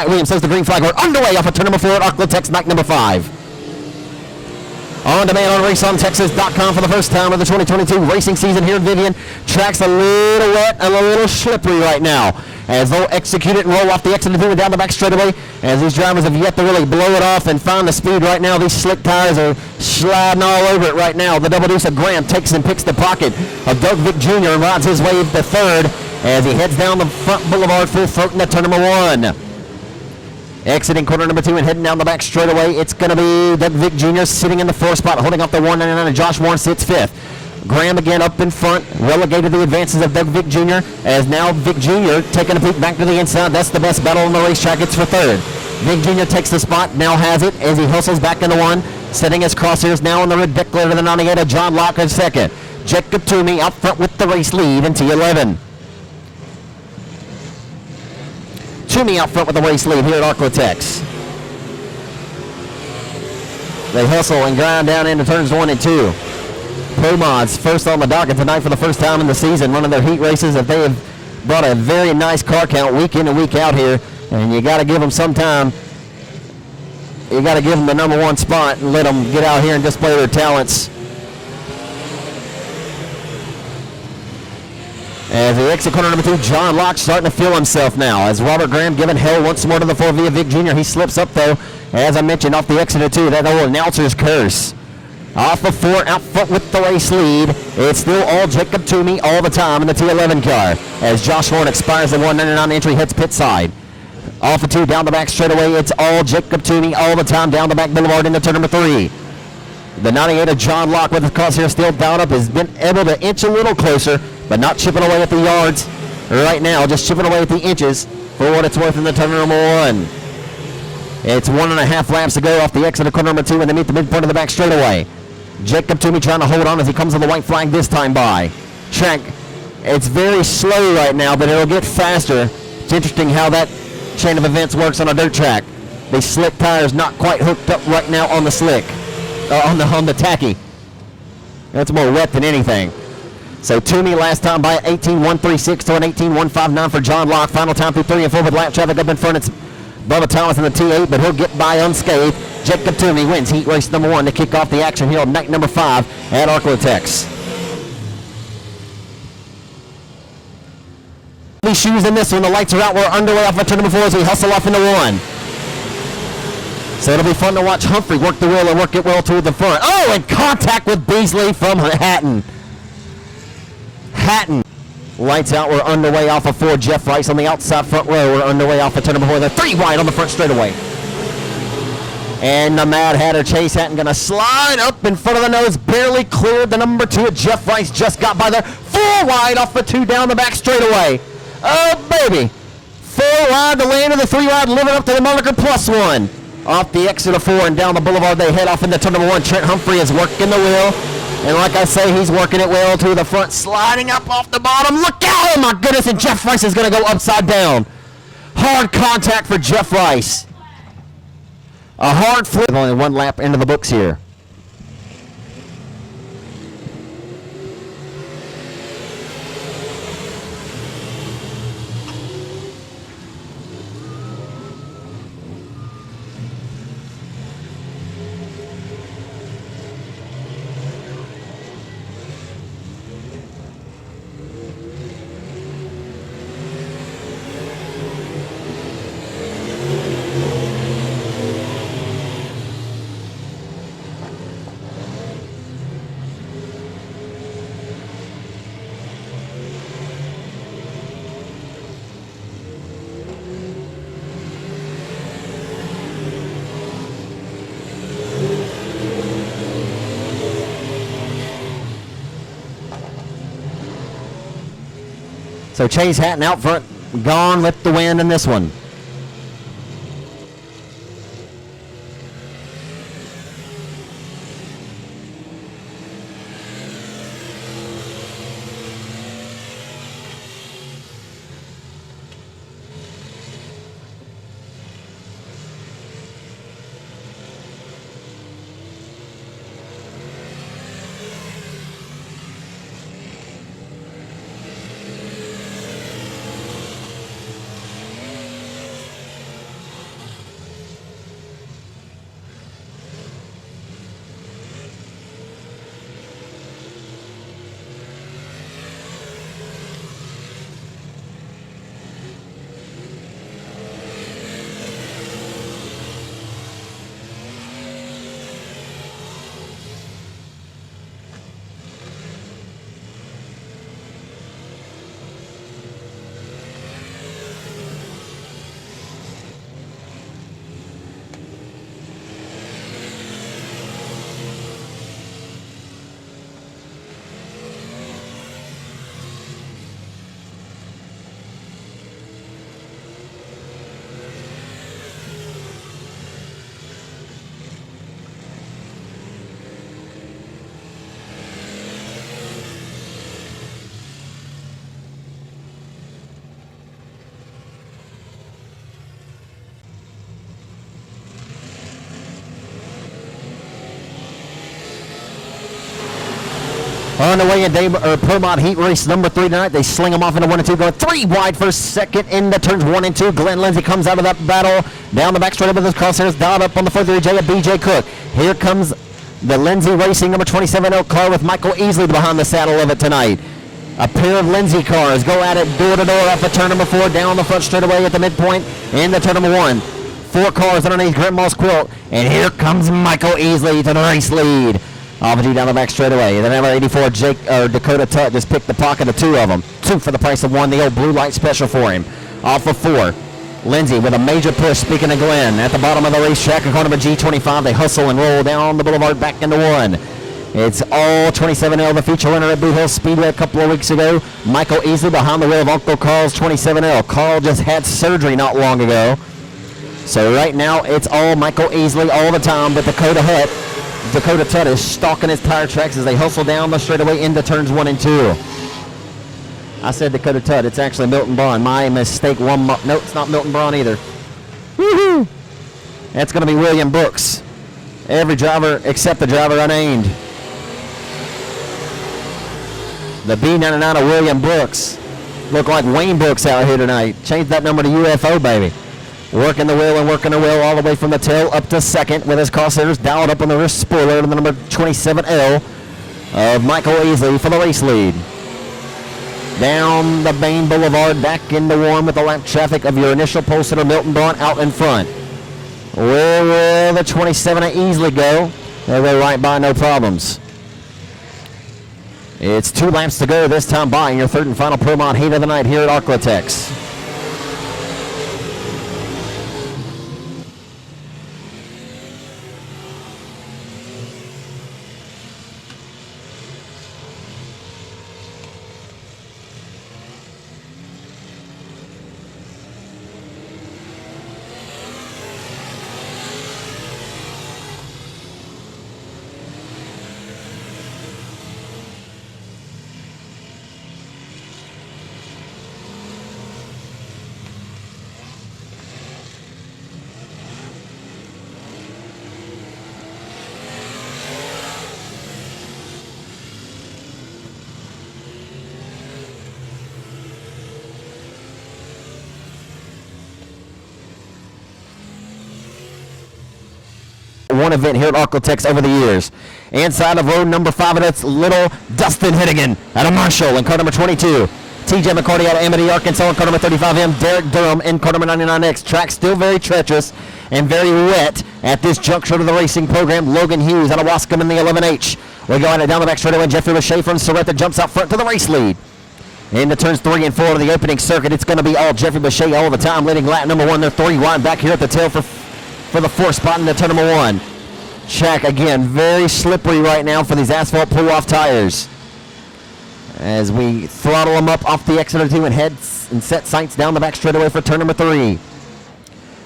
Williams says the green flag. We're underway off of turn number 4 at Arclotex, night number 5. On demand on raceontexas.com for the first time of the 2022 racing season here in Vivian. Track's a little wet and a little slippery right now, as they'll execute it and roll off the exit and down the back straightaway, as these drivers have yet to really blow it off and find the speed right now. These slick tires are sliding all over it right now. The double deuce of Graham takes and picks the pocket of Doug Vick Jr. and rides his way to third as he heads down the front boulevard full throat into turn number 1. Exiting corner number 2 and heading down the back straightaway, it's going to be Doug Vick Jr. sitting in the 4th spot, holding up the 199, and Josh Warren sits 5th. Graham again up in front, relegated the advances of Doug Vick Jr., as now Vick Jr. taking a peek back to the inside. That's the best battle on the racetrack. It's for 3rd. Vick Jr. takes the spot, now has it, as he hustles back into 1, setting his crosshairs now on the red declared of the 98 of John Locke in 2nd. Jacob Toomey out front with the race lead in T11. Toomey out front with the race lead here at Arclotex. They hustle and grind down into turns 1 and 2. Pro Mods first on the docket tonight for the first time in the season, running their heat races. That they have brought a very nice car count week in and week out here, and you got to give them some time. You got to give them the number 1 spot and let them get out here and display their talents. As the exit corner number 2, John Locke starting to feel himself now, as Robert Graham giving hell once more to the 4 via Vick Jr. He slips up though, as I mentioned, off the exit of 2, that old announcer's curse. Off of 4, out front with the race lead, it's still all Jacob Toomey all the time in the T11 car, as Josh Horn expires the 199 entry, hits pit side. Off of 2, down the back straightaway, it's all Jacob Toomey all the time down the back boulevard into turn number 3. The 98 of John Locke with his crosshair still down up has been able to inch a little closer, but not chipping away at the yards right now, just chipping away at the inches for what it's worth in the turn number 1. It's 1.5 laps to go off the exit of corner number 2 and they meet the midpoint of the back straightaway. Jacob Toomey trying to hold on as he comes on the white flag this time by. Track, it's very slow right now, but it'll get faster. It's interesting how that chain of events works on a dirt track. The slick tires not quite hooked up right now on the slick. On the tacky. That's more wet than anything. So Toomey last time by 18.136 to an 18.159 for John Locke. Final time through 3 and 4 with lap traffic up in front. It's Bubba Thomas in the T8, but he'll get by unscathed. Jacob Toomey wins heat race number 1 to kick off the action here on night number 5 at Arclotex. These shoes in this one. The lights are out. We're underway off of turn number 4 as we hustle off into 1. So it'll be fun to watch Humphrey work the wheel and work it well toward the front. Oh, and contact with Beasley from Hatton. Lights out. We're underway off of 4. Jeff Rice on the outside front row. We're underway off of turn number 4. They're 3 wide on the front straightaway. And the Mad Hatter Chase Hatton going to slide up in front of the nose. Barely cleared the number 2. Jeff Rice just got by there. 4 wide off the 2 down the back straightaway. Oh, baby. 4 wide to land in the 3 wide, living up to the moniker +1. Off the exit of 4 and down the boulevard, they head off into turn number 1. Trent Humphrey is working the wheel. And like I say, he's working it well to the front, sliding up off the bottom. Look out! Oh, my goodness, and Jeff Rice is going to go upside down. Hard contact for Jeff Rice. A hard flip. Only 1 lap into the books here. So Chase Hatton out front, gone with the win in this one. On the way in Permont Heat Race number 3 tonight. They sling them off into 1 and 2, going 3 wide for second into turns 1 and 2. Glenn Lindsay comes out of that battle down the back straight with his crosshairs dialed up on the 4-3J of BJ Cook. Here comes the Lindsay Racing number 27 L car with Michael Easley behind the saddle of it tonight. A pair of Lindsay cars go at it door to door off of turn number 4, down the front straightaway at the midpoint into turn number 1. 4 cars underneath Grandma's quilt, and here comes Michael Easley to the race lead. Off down the back straightaway. The number 84 Dakota Tutt just picked the pocket of 2 of them. 2 for the price of 1. The old blue light special for him. Off of 4. Lindsay with a major push, speaking of Glenn. At the bottom of the racetrack, car number G25. They hustle and roll down the boulevard back into 1. It's all 27L, the feature winner at Boot Hill Speedway a couple of weeks ago. Michael Easley behind the wheel of Uncle Carl's 27L. Carl just had surgery not long ago. So right now, it's all Michael Easley all the time, but Dakota Tutt is stalking his tire tracks as they hustle down the straightaway into turns 1 and 2. I said Dakota Tutt. It's actually Milton Braun. My mistake. No, it's not Milton Braun either. Woohoo! That's going to be William Brooks. Every driver except the driver unnamed. The B99 of William Brooks. Look like Wayne Brooks out here tonight. Change that number to UFO, baby. Working the wheel and working the wheel all the way from the tail up to second with his crosshairs dialed up on the rear spoiler to the number 27L of Michael Easley for the race lead. Down the Bain Boulevard back into warm with the lap traffic of your initial pole sitter Milton Braun out in front. Where will the 27 of Easley go? They'll go right by, no problems. It's 2 laps to go this time by in your 3rd and final Permont heat of the night here at Arklatex. One event here at Arklatex over the years. Inside of road number 5, and it's little Dustin Hennigan out of Marshall in car number 22. TJ McCarty out of Amity, Arkansas in car number 35M. Derek Durham in car number 99X. Track still very treacherous and very wet at this juncture of the racing program. Logan Hughes out of Wascom in the 11H. We go at it down the back straightaway. Jeffrey Lachey from Sorrento jumps out front to the race lead. Into turns 3 and 4 of the opening circuit, it's going to be all Jeffrey Lachey all the time, leading lap number 1. They're 3 wide back here at the tail for the 4th spot in the turn number 1. Track again very slippery right now for these asphalt pull-off tires. As we throttle them up off the exit 2 and head and set sights down the back straightaway for turn number 3.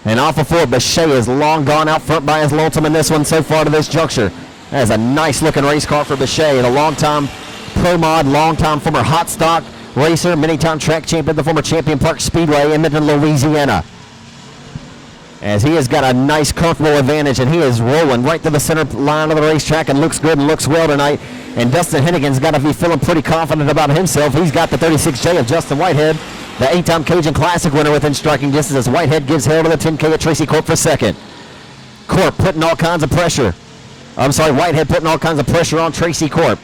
And off of 4, Bechet is long gone out front by his lonesome in this one so far to this juncture. That is a nice looking race car for Bechet, and a long-time pro mod, long-time former hot stock racer, many-time track champion, the former Champion Park Speedway in Midland, Louisiana. As he has got a nice, comfortable advantage, and he is rolling right to the center line of the racetrack and looks good and looks well tonight. And Dustin Hennigan's got to be feeling pretty confident about himself. He's got the 36J of Justin Whitehead, the 8-time Cajun Classic winner, within striking distance as Whitehead gives hell to the 10K at Tracy Corp for second. Corp putting all kinds of pressure. Whitehead putting all kinds of pressure on Tracy Corp.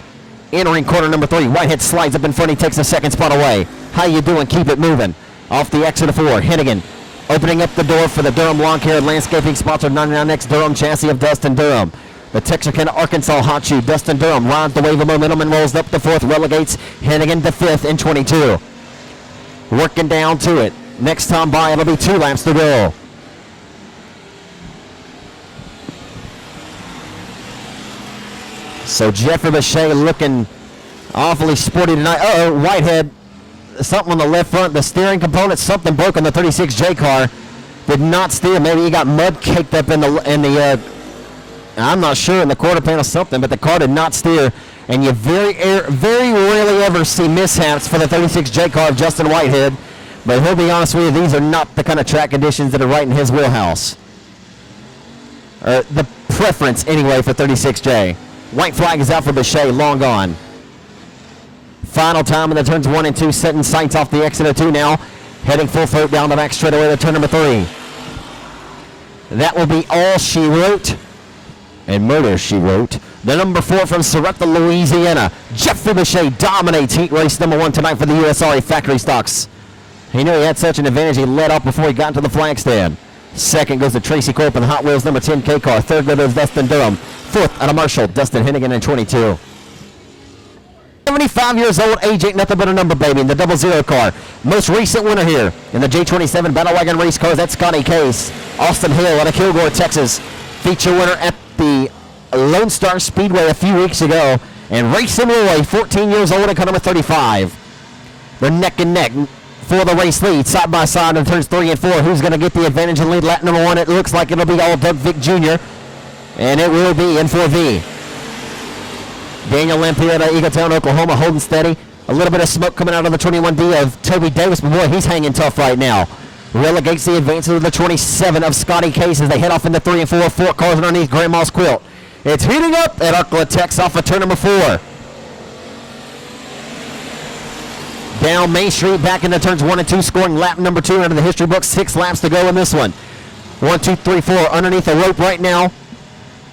Entering corner number 3, Whitehead slides up in front. He takes the second spot away. How you doing? Keep it moving. Off the exit of 4, Hennigan opening up the door for the Durham Lawn Care Landscaping sponsored 99X Durham chassis of Dustin Durham. The Texarkana, Arkansas hot shoe, Dustin Durham rides the wave of momentum and rolls up the 4th, relegates Hennigan to 5th in 22. Working down to it. Next time by, it'll be 2 laps to go. So Jeffrey Bechet looking awfully sporty tonight. Whitehead, something on the left front, the steering component, something broke on the 36J car. Did not steer. Maybe he got mud caked up in the I'm not sure, in the quarter panel something, but the car did not steer. And you very rarely ever see mishaps for the 36J car of Justin Whitehead. But he'll be honest with you, these are not the kind of track conditions that are right in his wheelhouse. The preference, anyway, for 36J. White flag is out for Bechet, long gone. Final time in the turns 1 and 2, setting sights off the exit of 2 now. Heading full throat down the back straightaway to turn number 3. That will be All She Wrote and Murder, She Wrote. The number 4 from Soretta, Louisiana. Jeffrey Boucher dominates heat race number 1 tonight for the USRA Factory Stocks. He knew he had such an advantage, he led off before he got into the flag stand. Second goes to Tracy Corp in the Hot Wheels number 10 K car. Third goes to Dustin Durham. Fourth out of Marshall, Dustin Hennigan in 22. 75 years old, age ain't nothing but a number, baby, in the 00 car. Most recent winner here in the J27 Battle Wagon race cars, that's Scotty Case. Austin Hill out of Kilgore, Texas. Feature winner at the Lone Star Speedway a few weeks ago. And Racing Roy, 14 years old, and car number 35. They're neck and neck for the race lead, side by side in turns 3 and 4. Who's going to get the advantage in lead lap number 1? It looks like it'll be all Doug Vick Jr., and it will be in 4V. Daniel Lampere out of Eagletown, Oklahoma, holding steady. A little bit of smoke coming out of the 21D of Toby Davis, but boy, he's hanging tough right now. Relegates the advances of the 27 of Scotty Case as they head off into 3 and 4. 4 cars underneath Grandma's quilt. It's heating up at Arklatex off of turn number 4. Down Main Street, back into turns 1 and 2, scoring lap number 2 under the history book. 6 laps to go in this one. 1, 2, 3, 4 underneath the rope right now.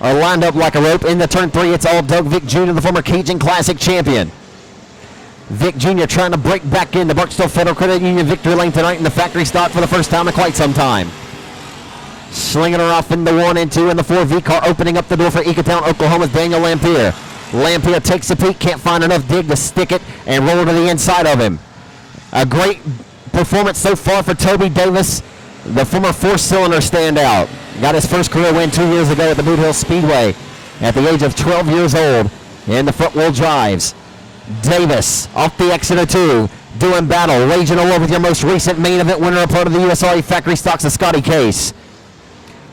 Are lined up like a rope. In the turn 3, it's all Doug Vick Jr., the former Cajun Classic champion. Vick Jr. trying to break back into Barksdale Federal Credit Union victory lane tonight in the factory stock for the first time in quite some time. Slinging her off in the 1 and 2 in the 4V car, opening up the door for Eagletown, Oklahoma's Daniel Lampere. Lampere takes a peek, can't find enough dig to stick it and roll to the inside of him. A great performance so far for Toby Davis, the former 4-cylinder standout. Got his first career win 2 years ago at the Boot Hill Speedway at the age of 12 years old in the front wheel drives. Davis off the exit of 2, doing battle, waging a war with your most recent main event winner, a part of the USRA Factory Stocks of Scotty Case.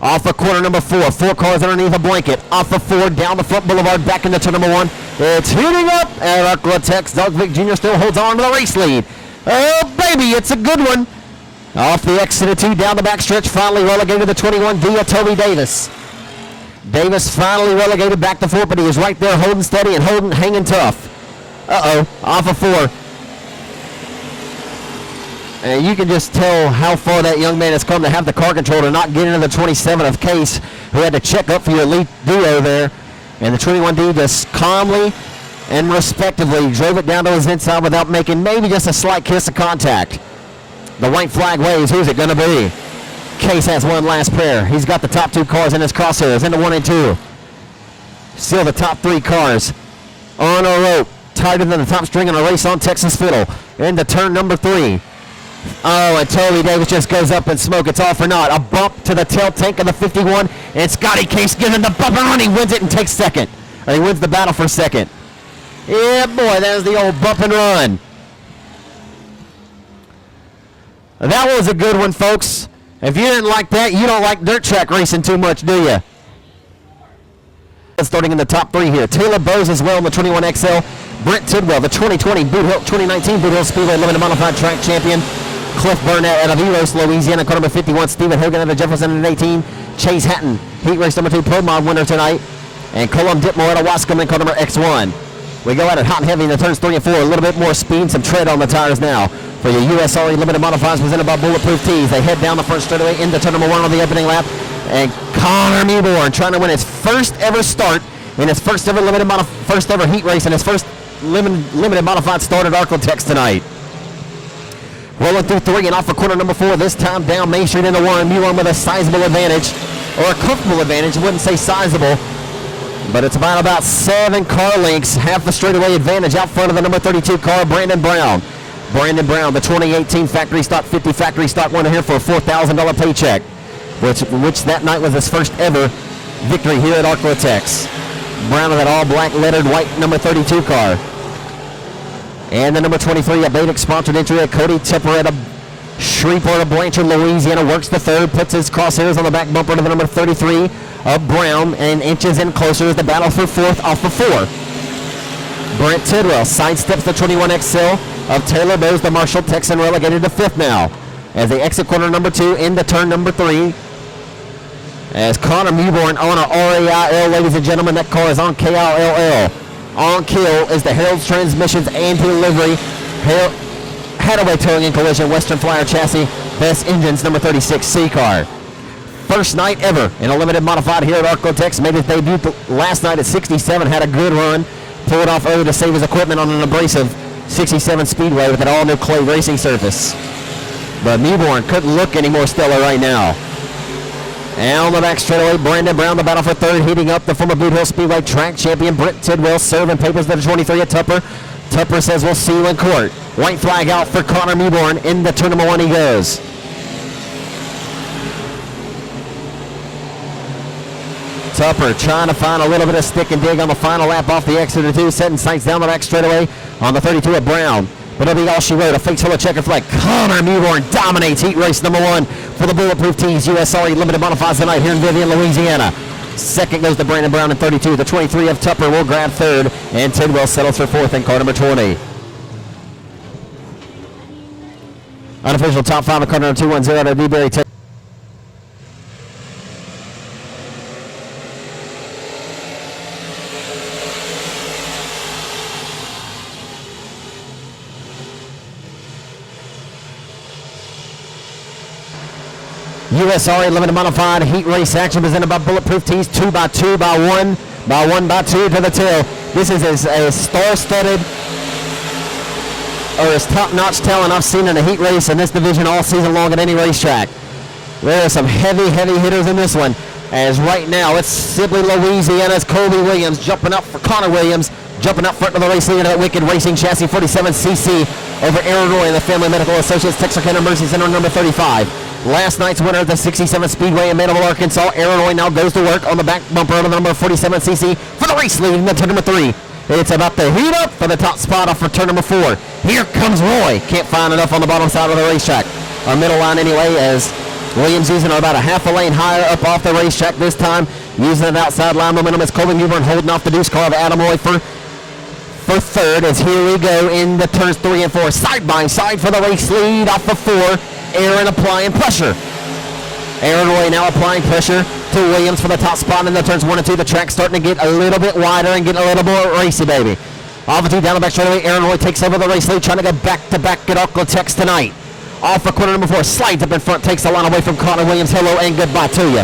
Off of corner number 4, 4 cars underneath a blanket. Off of 4, down the front boulevard, back into turn number 1. It's heating up at Arklatex. Doug Vick Jr. still holds on to the race lead. Oh, baby, it's a good one. Off the exit of 2, down the backstretch, finally relegated to 21 via Toby Davis. Davis finally relegated back to 4, but he is right there holding steady and hanging tough. Off of 4. And you can just tell how far that young man has come to have the car control to not get into the 27 of Case, who had to check up for your elite duo there. And the 21D just calmly and respectively drove it down to his inside without making maybe just a slight kiss of contact. The white flag waves. Who's it going to be? Case has one last pair. He's got the top 2 cars in his crosshairs into 1 and 2. Still the top 3 cars on a rope, tighter than the top string on a race on Texas Fiddle. Into turn number 3. Oh, and Toby Davis just goes up in smoke. It's all for naught. A bump to the tail tank of the 51, and Scotty Case giving the bump and run. He wins it and takes second. Or he wins the battle for second. Yeah, boy, there's the old bump and run. That was a good one, folks. If you didn't like that, you don't like dirt track racing too much, do you? Starting in the top 3 here. Taylor Bowes as well in the 21XL. Brent Tidwell, the 2019 Boot Hill Speedway Limited Modified Track Champion. Cliff Burnett out of Eros, Louisiana, car number 51. Stephen Hogan out of Jefferson at 18. Chase Hatton, heat race number 2 Pro Mod winner tonight. And Colum Ditmore out of Wascom in car number X1. We go at it hot and heavy in the turns 3 and 4. A little bit more speed, some tread on the tires now. For your USRA Limited Modifieds presented by Bulletproof Tees. They head down the front straightaway into turn number 1 on the opening lap. And Connor Mewborn trying to win his first ever start in his first ever heat race and his first limited modified start at Arklatex tonight. Rolling through 3 and off for corner number 4. This time down Main Street into 1. Mewborn with a sizable advantage, or a comfortable advantage. I wouldn't say sizable, but it's about 7 car lengths, half the straightaway advantage out front of the number 32 car, Brandon Brown. Brandon Brown, the 2018 factory stock 50 factory stock winner here for a $4,000 paycheck, which that night was his first ever victory here at Arklatex. Brown with that all black lettered white number 32 car. And the number 23, a Baitic sponsored entry at Cody Tipper at Shreveport, Blanchard, Louisiana, works the 3rd, puts his crosshairs on the back bumper to the number 33 of Brown, and inches in closer as the battle for 4th off of 4. Brent Tidwell sidesteps the 21XL of Taylor Bowes, the Marshall Texan, relegated to 5th now as they exit corner number 2 into turn number 3. As Connor Mewborn on a RAIL, ladies and gentlemen, that car is on KILL. On kill is the Herald's Transmissions and Delivery. Hadaway Towing and Collision, Western Flyer Chassis, Best Engines, number 36 C-Car. First night ever in a limited modified here at Arcotex. Made his debut last night at 67, had a good run. Pulled off early to save his equipment on an abrasive 67 Speedway with an all-new clay racing surface. But Newborn couldn't look any more stellar right now. And on the back straightaway, Brandon Brown, the battle for third, heating up the former Boot Hill Speedway track champion, Brent Tidwell, serving papers to the 23 at Tupper. Tupper says we'll see you in court. White flag out for Connor Newborn. Into turn number 1 he goes. Tupper trying to find a little bit of stick and dig on the final lap off the exit of 2, setting sights down the back straightaway on the 32 at Brown. But it'll be all she wrote. A fake full of checker flag. Connor Newborn dominates heat race number 1 for the Bulletproof Tees USRE Limited Modifieds tonight here in Vivian, Louisiana. Second goes to Brandon Brown in 32. The 23 of Tupper will grab third, and Tidwell settles for fourth in car number 20. Unofficial top 5 of car number 210 to Dewberry. USRA Limited Modified Heat Race action presented by Bulletproof Tees, 2x2 by 1 by 1 by 2 to the tail. This is a star-studded or as top-notch talent I've seen in a heat race in this division all season long at any racetrack. There are some heavy hitters in this one. As right now it's Sibley, Louisiana's Colby Williams jumping up for Connor Williams, jumping up front of the race leader, that Wicked Racing Chassis 47cc over Aaron Roy and the Family Medical Associates Texarkana Mercy Center number 35. Last night's winner of the 67 Speedway in Manville, Arkansas, Aaron Roy now goes to work on the back bumper of the number 47cc for the race lead in the turn number 3. It's about to heat up for the top spot off for turn number 4. Here comes Roy. Can't find enough on the bottom side of the racetrack. Our middle line anyway, as Williams using about a half a lane higher up off the racetrack this time. Using an outside line momentum as Colby Newburn holding off the deuce car of Adam Roy for third. As here we go into turns 3 and 4. Side by side for the race lead off of 4. Aaron applying pressure. Aaron Roy now applying pressure to Williams for the top spot in the turns 1 and 2. The track's starting to get a little bit wider and get a little more racy, baby. Off of 2 down the back straightaway. Aaron Roy takes over the race lead, trying to go back-to-back at Arcotex tonight. Off for corner number 4, slides up in front, takes the line away from Connor Williams. Hello and goodbye to you.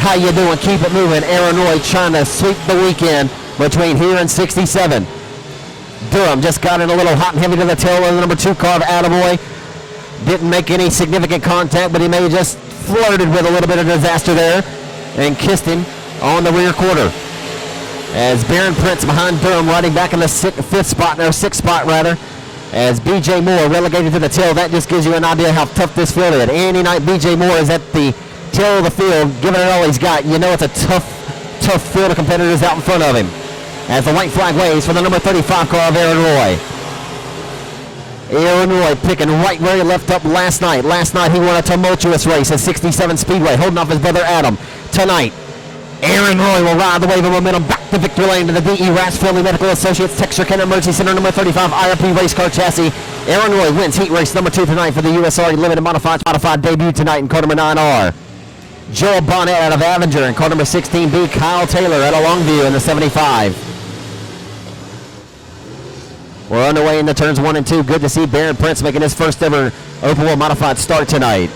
How you doing? Keep it moving. Aaron Roy trying to sweep the weekend between here and 67. Durham just got in a little hot and heavy to the tail of the number 2 car of Attaboy. Didn't make any significant contact, but he may have just flirted with a little bit of disaster there and kissed him on the rear quarter. As Baron Prince behind Durham riding back in the 6th spot rather. As B.J. Moore relegated to the tail. That just gives you an idea how tough this field is. Any night B.J. Moore is at the tail of the field, giving it all he's got. You know it's a tough field of competitors out in front of him. As the white flag waves for the number 35 car of Aaron Roy. Aaron Roy picking right where he left up last night. Last night he won a tumultuous race at 67 Speedway, holding off his brother Adam. Tonight, Aaron Roy will ride the wave of momentum back to victory lane to the D.E. Ratz Family Medical Associates Texarkana Emergency Center number 35 IRP race car chassis. Aaron Roy wins heat race number 2 tonight for the USRE Limited Modified debut tonight in car number 9R. Joel Bonnet out of Avenger in car number 16B. Kyle Taylor out of Longview in the 75. We're underway in the turns 1 and 2. Good to see Baron Prince making his first ever open wheel modified start tonight.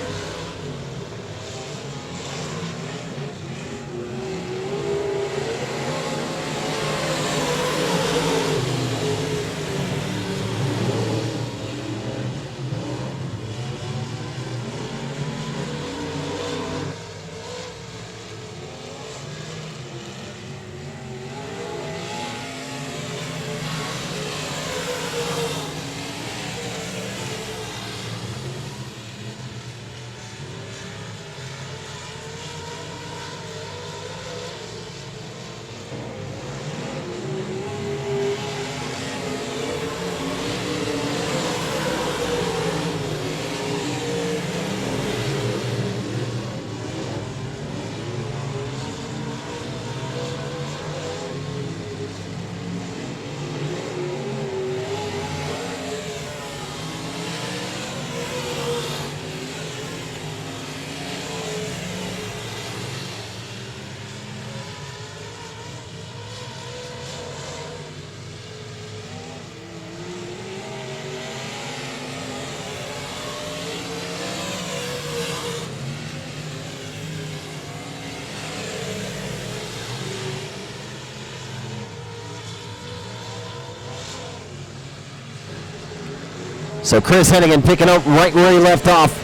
So Chris Hennigan picking up right where he left off.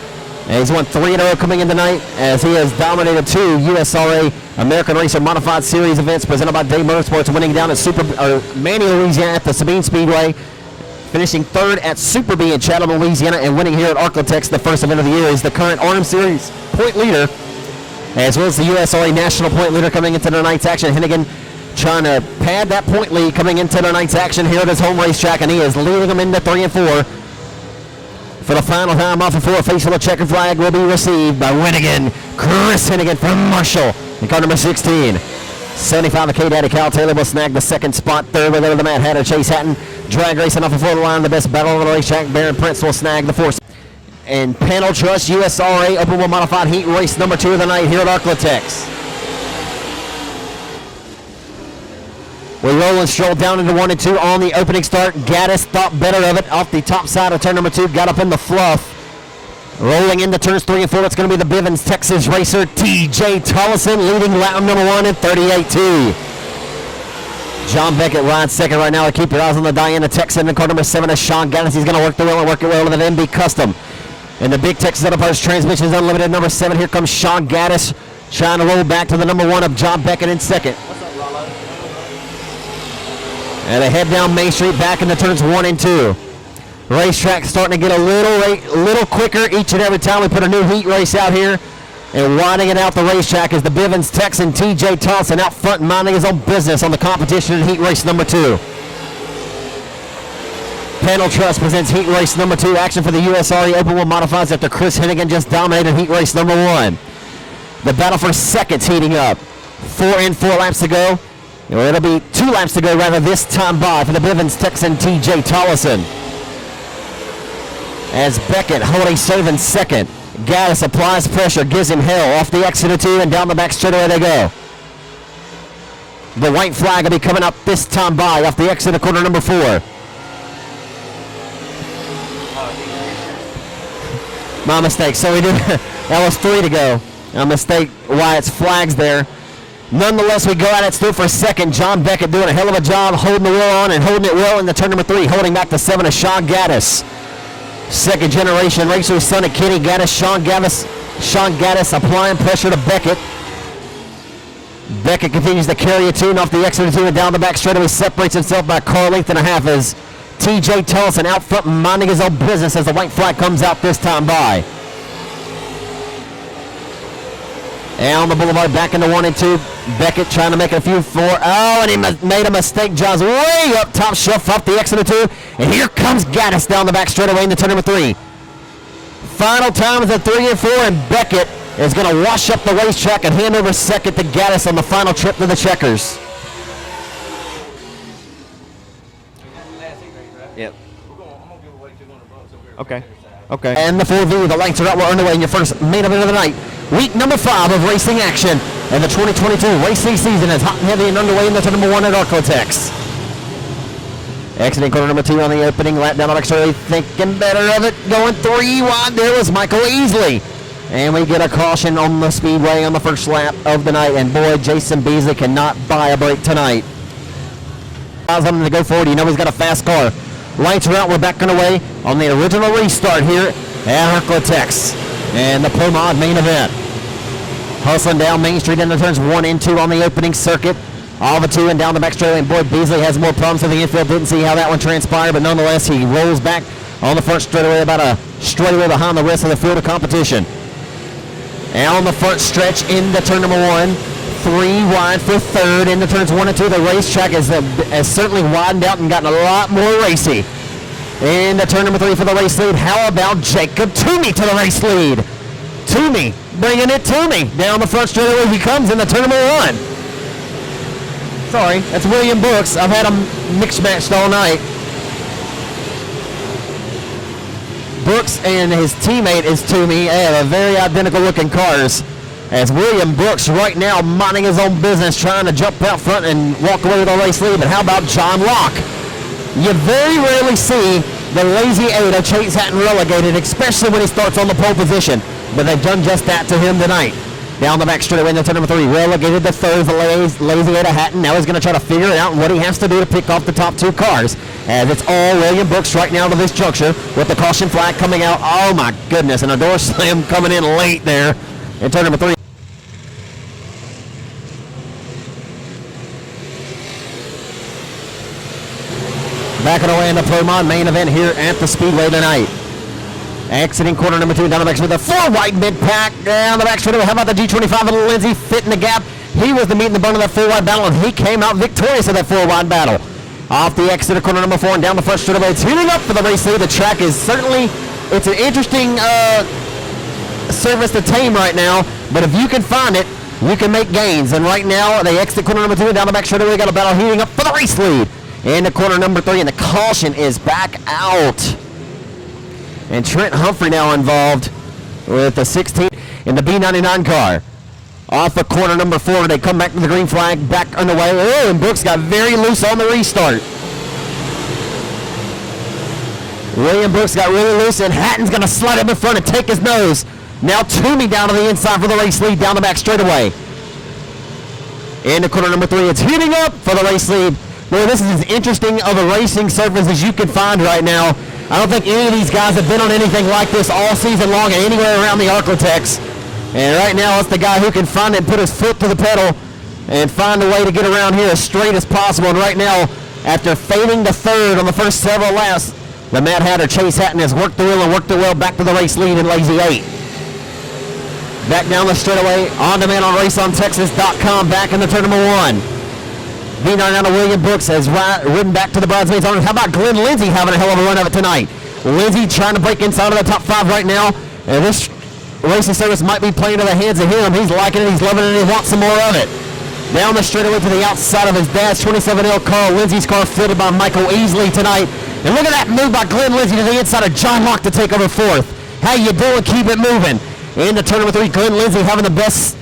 And he's won 3 in a row coming in tonight as he has dominated 2 USRA American Racer Modified Series events presented by Day Motorsports, winning down at Manny, Louisiana at the Sabine Speedway, finishing 3rd at Super B in Chatham, Louisiana, and winning here at Arklatex, the first event of the year. He's the current RM Series point leader, as well as the USRA National point leader coming into tonight's action. Hennigan trying to pad that point lead coming into tonight's action here at his home racetrack, and he is leading them into 3 and 4. For the final time off of 4, facial checker flag will be received by Hennigan, Chris Hennigan from Marshall in car number 16. 75 of K-Daddy Cal Taylor will snag the 2nd spot. 3rd will go to the Matt Hatter, Chase Hatton. Drag racing off the 4 line, the best battle of the racetrack. Baron Prince will snag the 4th. And Panel Trust USRA Open Wheel Modified Heat Race number 2 of the night here at Arklatex. We roll and stroll down into 1 and 2 on the opening start. Gaddis thought better of it off the top side of turn number 2. Got up in the fluff. Rolling into turns 3 and 4. It's going to be the Bivens Texas racer TJ Tollison leading lap number 1 in 38-2. John Beckett rides second right now. Keep your eyes on the Diana Texan in car number 7 is Sean Gaddis. He's going to work the wheel and work it well to the MB Custom. And the big Texas Enterprise Transmissions Unlimited number 7. Here comes Sean Gaddis trying to roll back to the number 1 of John Beckett in second. And they head down Main Street back into turns 1 and 2. Racetrack starting to get a little quicker each and every time we put a new heat race out here. And widening it out the racetrack is the Bivens Texan TJ Thompson out front minding his own business on the competition in heat race number 2. Panel Trust presents heat race number 2. Action for the USRA Open Wheel Modifieds after Chris Hennigan just dominated heat race number 1. The battle for seconds heating up. 4 and 4 laps to go. Well, it'll be 2 laps to go rather this time by for the Bivens Texan TJ Tollison. As Beckett holding serve in second. Gaddis applies pressure, gives him hell off the exit of 2 and down the back straightaway they go. The white flag will be coming up this time by off the exit of corner number 4. My mistake. So we did. That was 3 to go. A mistake. Why it's flags there. Nonetheless, we go at it still for a second. John Beckett doing a hell of a job holding the wheel on and holding it well in the turn number 3, holding back the 7 of Sean Gaddis. Second generation racer, son of Kenny Gaddis, Sean Gaddis applying pressure to Beckett. Beckett continues to carry a tune off the exit of 2 and down the back straightaway, separates himself by a car length and a half as TJ Tollison out front minding his own business as the white flag comes out this time by. And on the boulevard, back into 1 and 2. Beckett trying to make a few 4. Oh, and he made a mistake. John's way up top shelf off the exit of 2. And here comes Gaddis down the back straightaway into turn number 3. Final time is at 3 and 4, and Beckett is going to wash up the racetrack and hand over second to Gaddis on the final trip to the checkers. Yep. Okay. Okay. And the 4V, the lights are out. We're underway in your first main event of the night. Week number 5 of racing action. And the 2022 racing season is hot and heavy and underway in the turn number 1 at Arklatex. Exiting corner number 2 on the opening lap down the back straight, thinking better of it. Going 3 wide. There was Michael Easley. And we get a caution on the Speedway on the first lap of the night. And boy, Jason Beasley cannot buy a break tonight. Allows him to go forward. You know he's got a fast car. Lights are out. We're back underway on the original restart here at Arklatex. And the Pro Mod main event. Hustling down Main Street into turns 1 and 2 on the opening circuit. All the 2 and down the back straightaway. And boy, Beasley has more problems with the infield. Didn't see how that one transpired, but nonetheless, he rolls back on the front straightaway about a straightaway behind the rest of the field of competition. And on the front stretch into turn number 1. 3 wide for third into turns 1 and 2. The racetrack has certainly widened out and gotten a lot more racy. Into turn number 3 for the race lead. How about Jacob Toomey to the race lead? Toomey bringing it to me. Down the front straightaway he comes in the turn number 1. Sorry, that's William Brooks. I've had them mixed matched all night. Brooks and his teammate is Toomey. They have a very identical looking cars. As William Brooks right now minding his own business, trying to jump out front and walk away with the race lead. But how about John Locke? You very rarely see the lazy 8 of Chase Hatton relegated, especially when he starts on the pole position. But they've done just that to him tonight. Down the back straightaway into turn number 3. Relegated to third for Lazy 8 of Hatton. Now he's going to try to figure it out what he has to do to pick off the top 2 cars. As it's all William Brooks right now to this juncture with the caution flag coming out. Oh my goodness, and a door slam coming in late there in turn number 3. Back on the way in the Pro Mod main event here at the Speedway tonight. Exiting corner number 2 down the back with a 4 wide mid-pack down the back straightaway. How about the G25 little Lindsay fitting the gap? He was the meat and the bone of that 4 wide battle, and he came out victorious of that 4 wide battle. Off the exit of corner number 4 and down the front straightaway. It's heating up for the race lead. The track is certainly, it's an interesting surface to tame right now, but if you can find it, you can make gains. And right now, they exit corner number 2 and down the back straightaway. Got a battle heating up for the race lead. Into corner number 3, and the caution is back out. And Trent Humphrey now involved with the 16 in the B99 car. Off of corner number 4, they come back to the green flag, back underway. Oh, and Brooks got very loose on the restart. William Brooks got really loose, and Hatton's going to slide up in front and take his nose. Now Toomey down to the inside for the race lead, down the back straightaway. Into corner number 3, it's heating up for the race lead. Boy, this is as interesting of a racing surface as you can find right now. I don't think any of these guys have been on anything like this all season long anywhere around the Arklatex. And right now it's the guy who can find it and put his foot to the pedal and find a way to get around here as straight as possible. And right now, after fading to third on the first several laps, the Mad Hatter Chase Hatton has worked the wheel and worked it well back to the race lead in Lazy 8. Back down the straightaway, on demand on raceontexas.com, back in the turn number 1. B99 of William Brooks has ridden back to the bridesmaids on. How about Glenn Lindsay having a hell of a run of it tonight? Lindsay trying to break inside of the top 5 right now. And this racing service might be playing to the hands of him. He's liking it, he's loving it, and he wants some more of it. Down the straightaway to the outside of his dad's 27L Carl Lindsay's car, fielded by Michael Easley tonight. And look at that move by Glenn Lindsay to the inside of John Locke to take over 4th. How you doing? Keep it moving. Into turn number 3, Glenn Lindsay having the best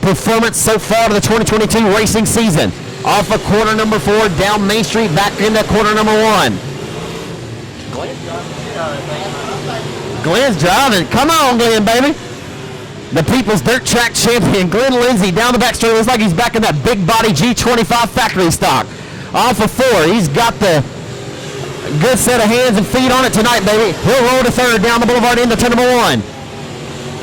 performance so far to the 2022 racing season. Off of corner number 4, down Main Street, back into corner number 1. Glenn's driving. Come on, Glenn, baby. The People's Dirt Track Champion, Glenn Lindsay, down the back straight. Looks like he's back in that big body G25 factory stock. Off of 4, he's got the good set of hands and feet on it tonight, baby. He'll roll to third down the boulevard into turn number 1.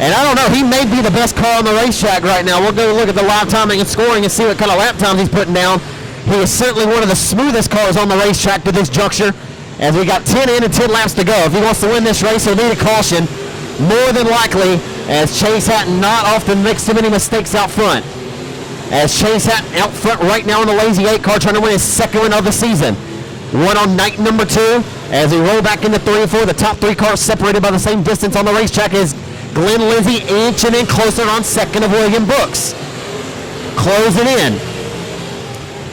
And I don't know, he may be the best car on the racetrack right now. We'll go look at the live timing and scoring and see what kind of lap times he's putting down. He is certainly one of the smoothest cars on the racetrack to this juncture, as we got 10 in and 10 laps to go. If he wants to win this race, he'll need a caution, more than likely, as Chase Hatton not often makes too many mistakes out front. As Chase Hatton out front right now in the Lazy 8 car, trying to win his second win of the season. One on night number 2, as we roll back into 3 and 4. The top 3 cars separated by the same distance on the racetrack is Glenn Lindsay inching in closer on second of William Brooks. Closing in.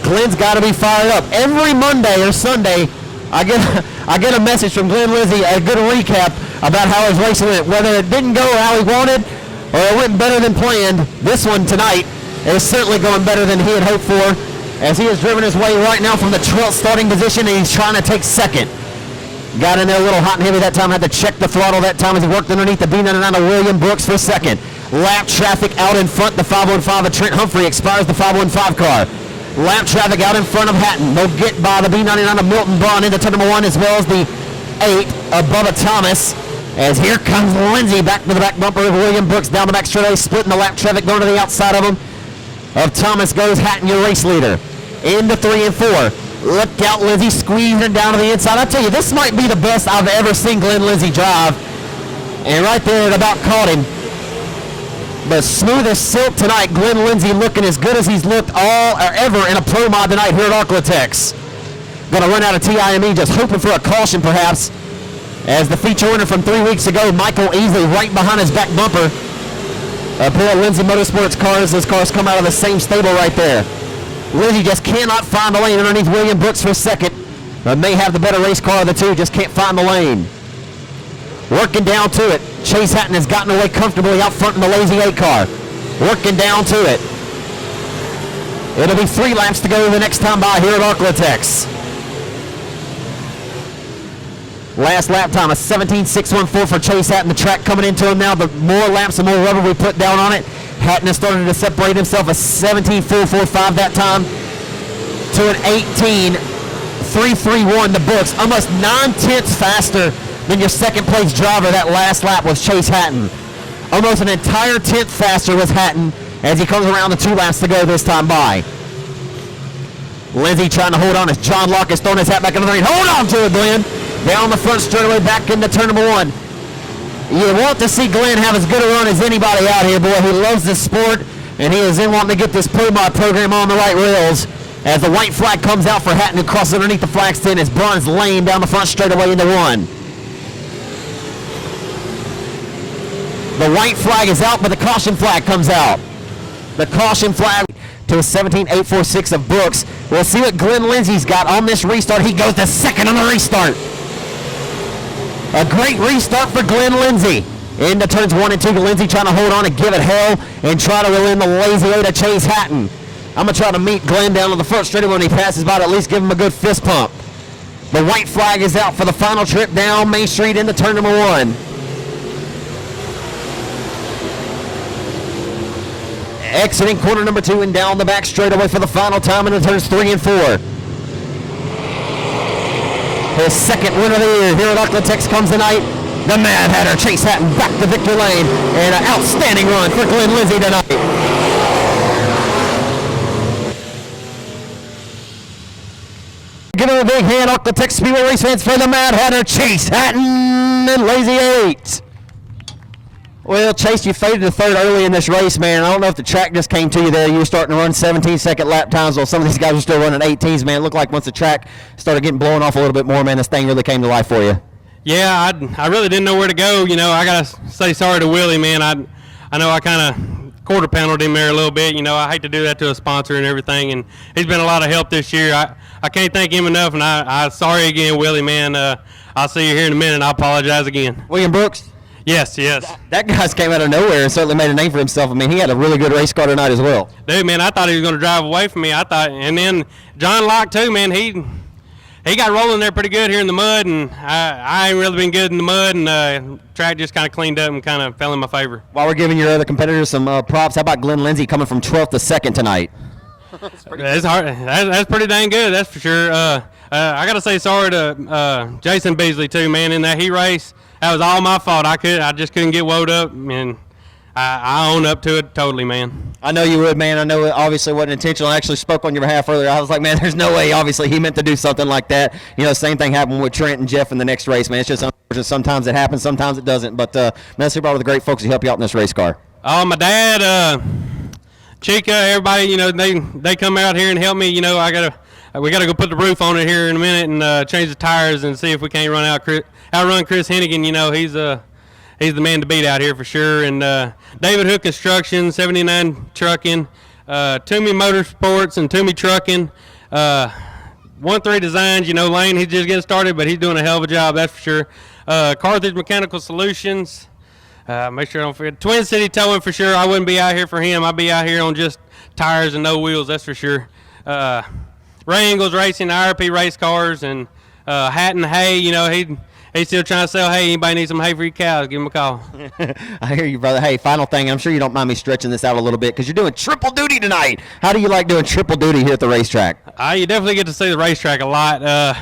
Glenn's got to be fired up. Every Monday or Sunday, I get a message from Glenn Lindsay, a good recap about how his racing went. Whether it didn't go how he wanted or it went better than planned, this one tonight is certainly going better than he had hoped for, as he has driven his way right now from the 12th starting position, and he's trying to take second. Got in there a little hot and heavy that time, had to check the throttle that time as he worked underneath the B99 of William Brooks for second. Lap traffic out in front, the 515 of Trent Humphrey expires the 515 car. Lap traffic out in front of Hatton. They'll get by the B99 of Milton Braun into turn number 1, as well as the 8 of Bubba Thomas. As here comes Lindsay back to the back bumper of William Brooks down the back straightaway, splitting the lap traffic, going to the outside of him. Of Thomas goes Hatton, your race leader. Into 3 and 4. Look out, Lindsay squeezing down to the inside. I tell you, this might be the best I've ever seen Glenn Lindsay drive. And right there, it about caught him. But smooth as silk tonight. Glenn Lindsay looking as good as he's looked ever in a pro mod tonight here at Arklatex. Going to run out of TIME, just hoping for a caution perhaps. As the feature winner from 3 weeks ago, Michael Easley, right behind his back bumper. A pair of Lindsay Motorsports cars. Those cars come out of the same stable right there. Lindsay just cannot find the lane underneath William Brooks for second. But may have the better race car of the two, just can't find the lane. Working down to it. Chase Hatton has gotten away comfortably out front in the Lazy 8 car. Working down to it. It'll be 3 laps to go the next time by here at Arklatex. Last lap time, a 17.614 for Chase Hatton. The track coming into him now. The more laps, the more rubber we put down on it. Hatton has started to separate himself, a 17.445 that time to an 18.331 the books. Almost 9/10 faster than your second place driver that last lap was Chase Hatton. Almost an entire tenth faster was Hatton as he comes around the 2 laps to go this time by. Lindsey trying to hold on as John Locke is throwing his hat back into the ring. Hold on to it, Glenn. Down the front straightaway back into turn number 1. You want to see Glenn have as good a run as anybody out here, boy. He loves this sport, and he is in wanting to get this pro-mod program on the right rails. As the white flag comes out for Hatton, who crosses underneath the flag stand as Bron's Lane down the front straightaway into 1. The white flag is out, but the caution flag comes out. The caution flag to a 17.846 of Brooks. We'll see what Glenn Lindsey's got on this restart. He goes to second on the restart. A great restart for Glenn Lindsey. Into turns 1 and 2, Lindsey trying to hold on and give it hell and try to reel in the lazy way to Chase Hatton. I'm going to try to meet Glenn down on the front straightaway when he passes by to at least give him a good fist pump. The white flag is out for the final trip down Main Street into turn number 1. Exiting corner number 2 and down the back straightaway for the final time into turns 3 and 4. His second win of the year here at Auckland Tex comes tonight. The Mad Hatter, Chase Hatton, back to victory lane, and an outstanding run for Glenn Lindsey tonight. Give him a big hand, Auckland Tex Speedway race fans, for the Mad Hatter, Chase Hatton, and Lazy 8. Well, Chase, you faded to third early in this race, man. I don't know if the track just came to you there. You were starting to run 17-second lap times, while some of these guys were still running 18s, man. It looked like once the track started getting blown off a little bit more, man, this thing really came to life for you. Yeah, I really didn't know where to go. You know, I got to say sorry to Willie, man. I know I kind of quarter pounded him there a little bit. You know, I hate to do that to a sponsor and everything, and he's been a lot of help this year. I can't thank him enough, and I'm sorry again, Willie, man. I'll see you here in a minute, and I apologize again. William Brooks? Yes. That guy's came out of nowhere and certainly made a name for himself. I mean, he had a really good race car tonight as well. Dude, man, I thought he was going to drive away from me. And then John Locke, too, man, he got rolling there pretty good here in the mud, and I ain't really been good in the mud, and track just kind of cleaned up and kind of fell in my favor. While we're giving your other competitors some props, how about Glenn Lindsey coming from 12th to 2nd tonight? That's hard. That's pretty dang good, that's for sure. I got to say sorry to Jason Beasley, too, man, in that heat race. That was all my fault. I just couldn't get woed up, and I own up to it totally, man. I know you would, man. I know it obviously wasn't intentional. I actually spoke on your behalf earlier. I was like, man, there's no way. Obviously, he meant to do something like that. You know, same thing happened with Trent and Jeff in the next race, man. It's just unfortunate. Sometimes it happens, sometimes it doesn't. But, man, let's hear about the great folks who help you out in this race car. Oh, my dad, Chica, everybody, you know, they come out here and help me. You know, we got to go put the roof on it here in a minute and change the tires and see if we can't outrun Chris Hennigan. You know, he's the man to beat out here for sure. And David Hook Construction, 79 Trucking, Toomey Motorsports and Toomey Trucking, 1-3 Designs. You know, Lane, he's just getting started, but he's doing a hell of a job, that's for sure. Carthage Mechanical Solutions. Make sure I don't forget. Twin City Towing for sure. I wouldn't be out here for him. I'd be out here on just tires and no wheels, that's for sure. Ray Ingles Racing, IRP Race Cars, and Hatton Hay, you know, he's still trying to sell hay. Anybody needs some hay for your cows, give him a call. I hear you, brother. Hey, final thing, I'm sure you don't mind me stretching this out a little bit because you're doing triple duty tonight. How do you like doing triple duty here at the racetrack? You definitely get to see the racetrack a lot.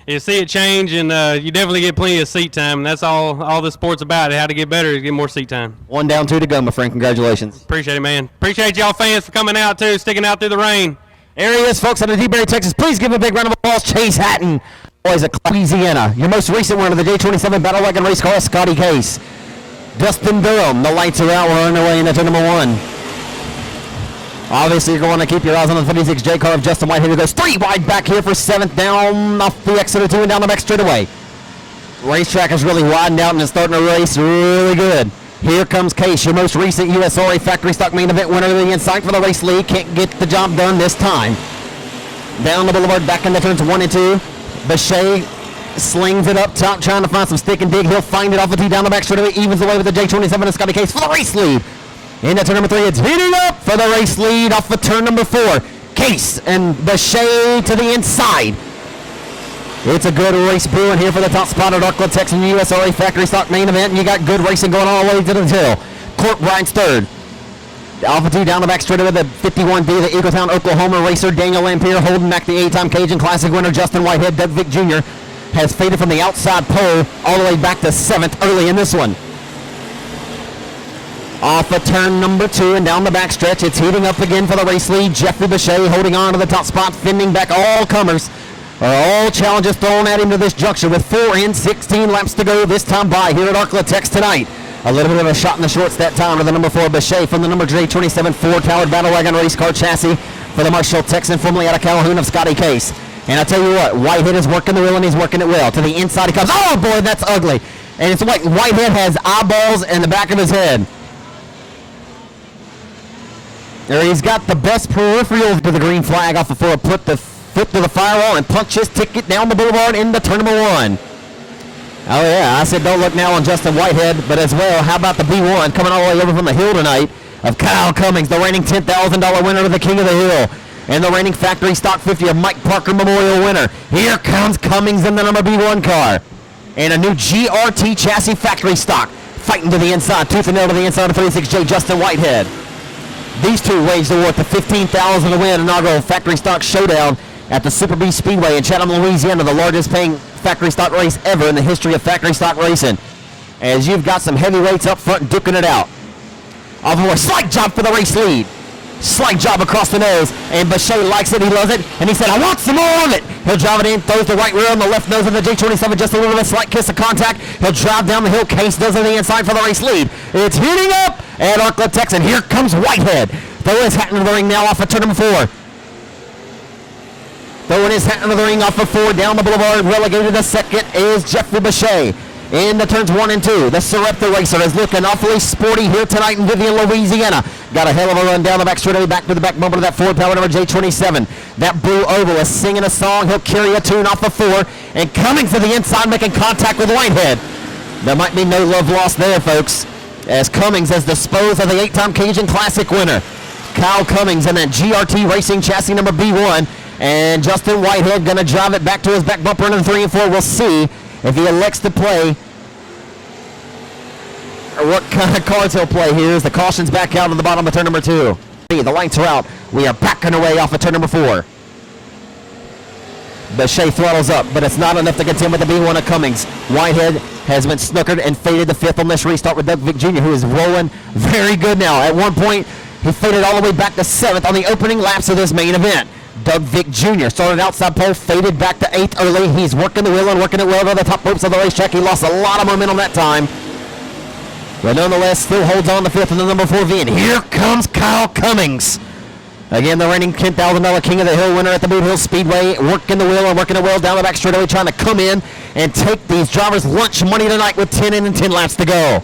You see it change, and you definitely get plenty of seat time. And that's all this sport's about. How to get better is get more seat time. 1 down, 2 to go, my friend. Congratulations. Appreciate it, man. Appreciate y'all fans for coming out, too, sticking out through the rain. There he is, folks, out of DeBerry, Texas. Please give him a big round of applause. Chase Hatton, boys of Louisiana. Your most recent winner of the J27 Battle Wagon race car, Scotty Case. Dustin Durham, the lights are out. We're on our way into turn number 1. Obviously, you're going to keep your eyes on the 56J car of Justin Whitehead, who goes 3 wide back here for 7th down off the exit of 2 and down the back straightaway. Racetrack has really widened out and is starting to race really good. Here comes Case, your most recent USRA factory stock main event winner, the inside for the race lead. Can't get the job done this time. Down the boulevard, back into turns 1 and 2. Bechet slings it up top, trying to find some stick and dig. He'll find it off the tee down the back straightaway. Evens away with the J27 and Scotty Case for the race lead. Into turn number 3, it's heating up for the race lead off of turn number 4. Case and Bechet to the inside. It's a good race brewing here for the top spot at Auckland Texas USRA factory stock main event. And you got good racing going all the way to the hill. Court Bryant's third. Alpha 2 down the back straight with the 51B, the Eagletown, Oklahoma racer Daniel Lampier holding back the 8-time Cajun Classic winner Justin Whitehead. Doug Vick Jr. has faded from the outside pole all the way back to 7th early in this one. Off of turn number 2 and down the back stretch, it's heating up again for the race lead. Jeffrey Bechet holding on to the top spot, fending back all comers. All challenges thrown at him to this juncture with 4 and 16 laps to go this time by here at Arklatex tonight. A little bit of a shot in the shorts that time to the number 4 Bechet from the number J27 Ford-powered Battle Wagon race car chassis for the Marshall Texan, formerly out of Calhoun of Scotty Case. And I tell you what, Whitehead is working the wheel and he's working it well. To the inside he comes. Oh boy, that's ugly. And it's like Whitehead has eyeballs in the back of his head. There he's got the best peripheral to the green flag off before put the foot to the firewall and punch his ticket down the boulevard into turn number 1. Oh yeah, I said don't look now on Justin Whitehead, but as well, how about the B1 coming all the way over from the hill tonight of Kyle Cummings, the reigning $10,000 winner of the King of the Hill, and the reigning factory stock 50 of Mike Parker Memorial winner. Here comes Cummings in the number B1 car, and a new GRT chassis factory stock, fighting to the inside, tooth and nail to the inside of 36J Justin Whitehead. These two waged the war at the $15,000 to win inaugural factory stock showdown at the Super B Speedway in Chatham, Louisiana, the largest paying factory stock race ever in the history of factory stock racing. As you've got some heavyweights up front duking it out. Off of a slight job for the race lead. Slight job across the nose, and Bechet likes it, he loves it, and he said, I want some more of it. He'll drive it in, throws the right rear on the left nose of the J27, just a little bit, slight kiss of contact. He'll drive down the hill, Case does it on the inside for the race lead. It's heating up at Arklatex, and here comes Whitehead. Throwing his hat into the ring now off of turn number 4. Throwing his hat into the ring off of 4 down the boulevard. Relegated to second is Jeffrey Bechet. In the turns 1 and 2, the Sarepta racer is looking awfully sporty here tonight in Vivian, Louisiana. Got a hell of a run down the back straightaway, back to the back bumper to that Ford power number J27. That blue oval is singing a song. He'll carry a tune off of 4 and coming to the inside, making contact with Whitehead. There might be no love lost there, folks, as Cummings has disposed of the 8-time Cajun Classic winner. Kyle Cummings in that GRT racing chassis number B1, and Justin Whitehead going to drive it back to his back bumper into the 3 and 4. We'll see if he elects to play or what kind of cards he'll play here as the caution's back out on the bottom of turn number 2. The lights are out. We are backing away off of turn number 4. Bechet throttles up, but it's not enough to contend with the B1 of Cummings. Whitehead has been snookered and faded to 5th on this restart with Doug Vick Jr., who is rolling very good now. At one point, he faded all the way back to 7th on the opening laps of this main event. Doug Vick Jr. started outside pole, faded back to 8th early. He's working the wheel and working it well to the top ropes of the racetrack. He lost a lot of momentum that time, but nonetheless still holds on to 5th in the number 4 V. And here comes Kyle Cummings. Again, the reigning $10,000 King of the Hill winner at the Boot Hill Speedway, working the wheel and working it well down the back straightaway, trying to come in and take these drivers' lunch money tonight with 10 in and 10 laps to go.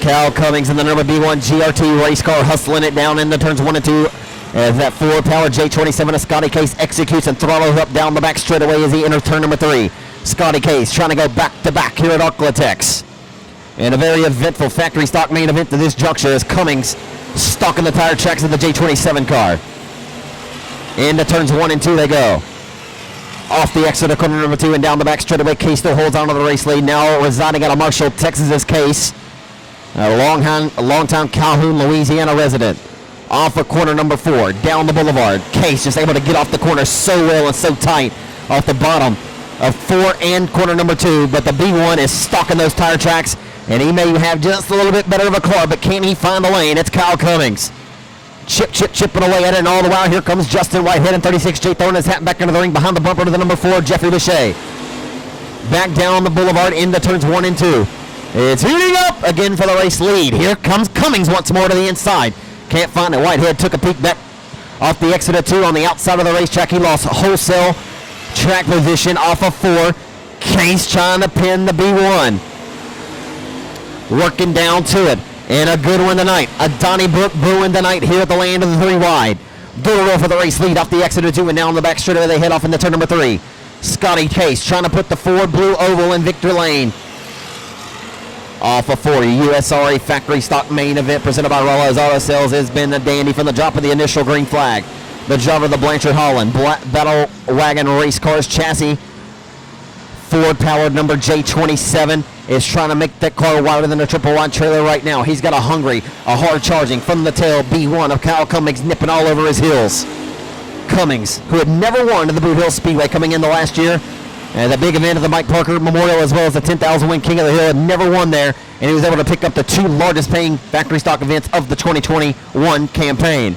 Kyle Cummings in the number B1 GRT race car hustling it down in the turns 1 and 2 as that Ford-powered J27 of Scotty Case executes and throttles up down the back straightaway as he enters turn number 3. Scotty Case trying to go back-to-back here at Arklatex. And a very eventful factory stock main event to this juncture as Cummings stalking the tire tracks of the J27 car. Into turns 1 and 2 they go. Off the exit of corner number 2 and down the back straightaway. Case still holds on to the race lead. Now residing out of Marshall, Texas, Case. A long-time Calhoun, Louisiana resident. Off of corner number 4, down the boulevard. Case just able to get off the corner so well and so tight off the bottom of 4 and corner number 2. But the B1 is stalking those tire tracks, and he may have just a little bit better of a car, but can he find the lane? It's Kyle Cummings. Chipping away at it, and all the while here comes Justin Whitehead in 36J throwing his hat back into the ring behind the bumper to the number 4, Jeffrey Bechet. Back down the boulevard into turns 1 and 2. It's heating up again for the race lead. Here comes Cummings once more to the inside. Can't find it. Whitehead took a peek back off the exit of 2 on the outside of the racetrack. He lost wholesale track position off of 4. Case trying to pin the B1. Working down to it. And a good one tonight. A Donnybrook brewing tonight here at the land of the 3 wide. Good for the race lead off the exit of 2 and now on the back straightaway they head off into turn number 3. Scotty Case trying to put the Ford Blue Oval in victory lane. Off of 40, USRA factory stock main event presented by Rollo's Auto Sales has been the dandy from the drop of the initial green flag. The driver of the Blanchard Holland Battle Wagon race cars chassis Ford-powered number J27 is trying to make that car wider than a triple wide trailer right now. He's got a hard charging from the tail B1 of Kyle Cummings nipping all over his heels. Cummings, who had never won the Boot Hill Speedway coming in the last year, the big event of the Mike Parker Memorial as well as the 10,000 win King of the Hill, had never won there, and he was able to pick up the 2 largest paying factory stock events of the 2021 campaign.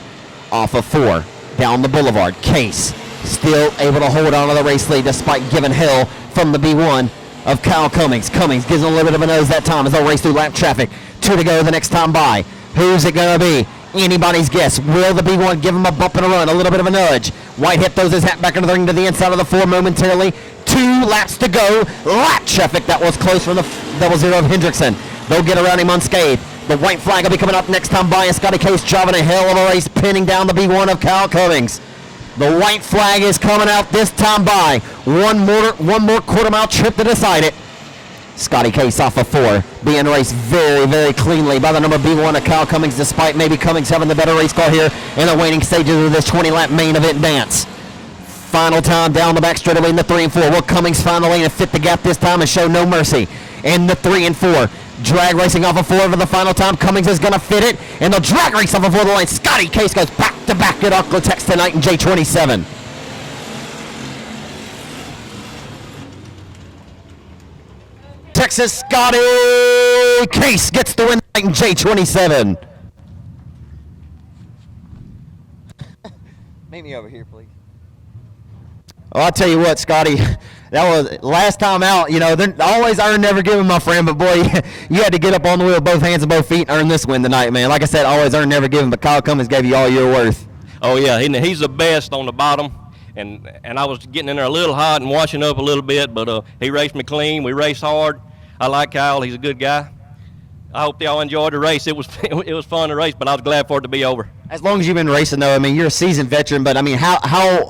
Off of 4, down the boulevard, Case still able to hold on to the race lead despite giving hell from the B1 of Kyle Cummings. Cummings gives him a little bit of a nose that time as they'll race through lap traffic. 2 to go the next time by. Who's it going to be? Anybody's guess. Will the B1 give him a bump and a run, a little bit of a nudge? Whitehead throws his hat back into the ring to the inside of the 4 momentarily. 2 laps to go. Lap traffic. That was close from the double zero of Hendrickson. They'll get around him unscathed. The white flag will be coming up next time by, and Scotty Case driving a hell of a race, pinning down the B1 of Kyle Cummings. The white flag is coming out this time by. One more quarter-mile trip to decide it. Scotty Case off of 4, being raced very, very cleanly by the number B1 of Kyle Cummings, despite maybe Cummings having the better race car here in the waning stages of this 20-lap main event dance. Final time down the back straightaway in the 3 and 4. Will Cummings find the lane and fit the gap this time and show no mercy? In the 3 and 4. Drag racing off of 4 for the final time. Cummings is going to fit it, and the drag race off of 4 the lane. Scotty Case goes back-to-back at Arklatex tonight in J27. Texas Scotty Case gets the win tonight in J27. Meet me over here, please. Oh, I'll tell you what, Scotty, that was last time out. You know, they're always earn, never given, my friend. But boy, you had to get up on the wheel, both hands and both feet, and earn this win tonight, man. Like I said, always earn, never given. But Kyle Cummings gave you all your worth. Oh yeah, he's the best on the bottom, and I was getting in there a little hot and washing up a little bit, but he raced me clean. We raced hard. I like Kyle. He's a good guy. I hope y'all enjoyed the race. It was fun to race, but I was glad for it to be over. As long as you've been racing, though, I mean, you're a seasoned veteran, but I mean, how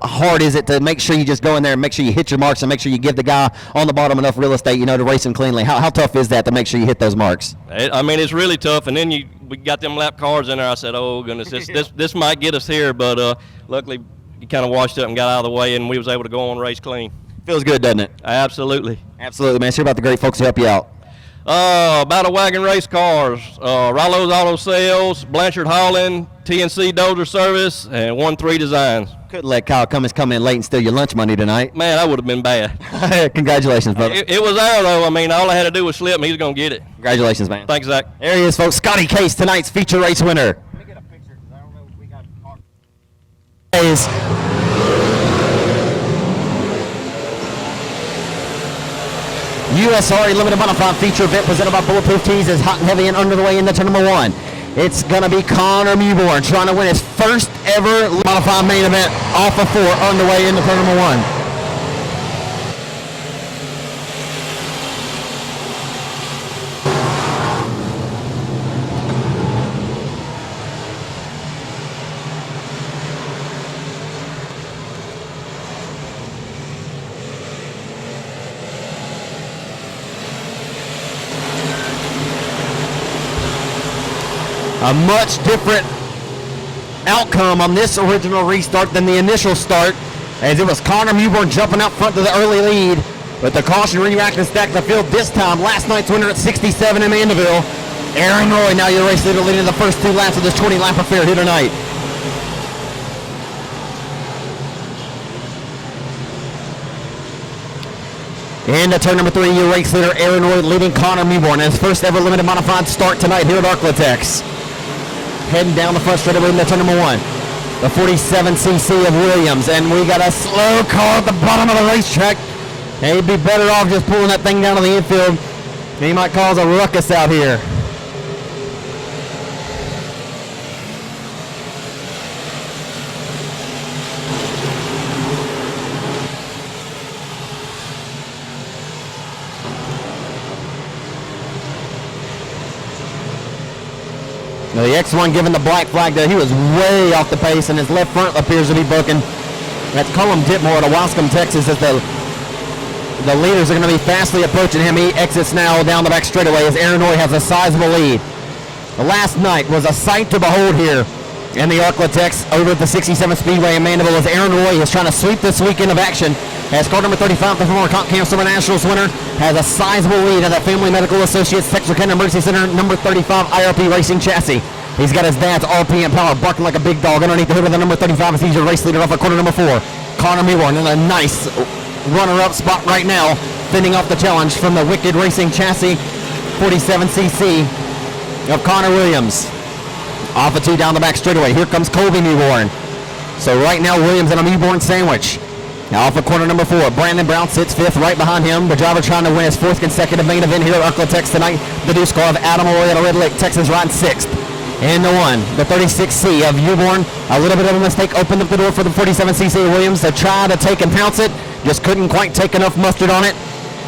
hard is it to make sure you just go in there and make sure you hit your marks and make sure you give the guy on the bottom enough real estate, you know, to race him cleanly? How tough is that to make sure you hit those marks? I mean, it's really tough. And then we got them lap cars in there. I said, oh goodness, this might get us here, but luckily you kind of washed up and got out of the way, and we was able to go on and race clean. Feels good, doesn't it? Absolutely. Absolutely, man. Let's hear about the great folks who help you out. Battle Wagon Race Cars, Rollo's Auto Sales, Blanchard Hauling, TNC Dozer Service, and 1-3 Designs. Couldn't let Kyle Cummings come in late and steal your lunch money tonight. Man, that would have been bad. Congratulations, brother. It was there, though. I mean, all I had to do was slip, and he was going to get it. Congratulations, man. Thanks, Zach. There he is, folks. Scotty Case, tonight's feature race winner. Let me get a picture, because I don't know if we got Is USRA Limited Modified Feature Event presented by Bulletproof Tees is hot and heavy and under the way into turn number 1. It's going to be Connor Mewborn trying to win his first ever modified main event off of 4 underway into turn number 1. A much different outcome on this original restart than the initial start, as it was Connor Mewborn jumping out front to the early lead, but the caution reaction stacked the field this time. Last night's winner at 67 in Mandeville, Aaron Roy, now your race leader, leading the first 2 laps of this 20-lap affair here tonight. Into turn number 3, your race leader, Aaron Roy, leading Connor Mewborn in his first ever limited modified start tonight here at Arklatex. Heading down the front straightaway into turn number 1. The 47cc of Williams, and we got a slow car at the bottom of the racetrack. And he'd be better off just pulling that thing down to the infield. He might cause a ruckus out here. Now the X1 giving the black flag there. He was way off the pace, and his left front appears to be broken. That's Colum Ditmore out of Wascom, Texas, as the leaders are going to be fastly approaching him. He exits now down the back straightaway as Aaron Roy has a sizable lead. The last night was a sight to behold here in the Arklatex over at the 67 Speedway in Mandeville, as Aaron Roy is trying to sweep this weekend of action as car number 35, the former Comp Cam Summer Nationals winner, has a sizable lead of that Family Medical Associates Texarkana Emergency Center number 35 IRP Racing chassis. He's got his dad's RPM power barking like a big dog underneath the hood of the number 35 as he's your race leader off of corner number 4. Connor Meeborn in a nice runner-up spot right now, fending off the challenge from the Wicked Racing chassis 47cc of Connor Williams. Off of 2 down the back straightaway. Here comes Colby Meeborn. So right now Williams in a Meeborn sandwich. Now off of corner number 4, Brandon Brown sits 5th right behind him. The driver trying to win his 4th consecutive main event here at Arklatex tonight. The deuce car of Adam Roy out of Red Lake, Texas, riding 6th. In the 1, the 36C of Meeborn. A little bit of a mistake opened up the door for the 47cc of Williams to try to take and pounce it. Just couldn't quite take enough mustard on it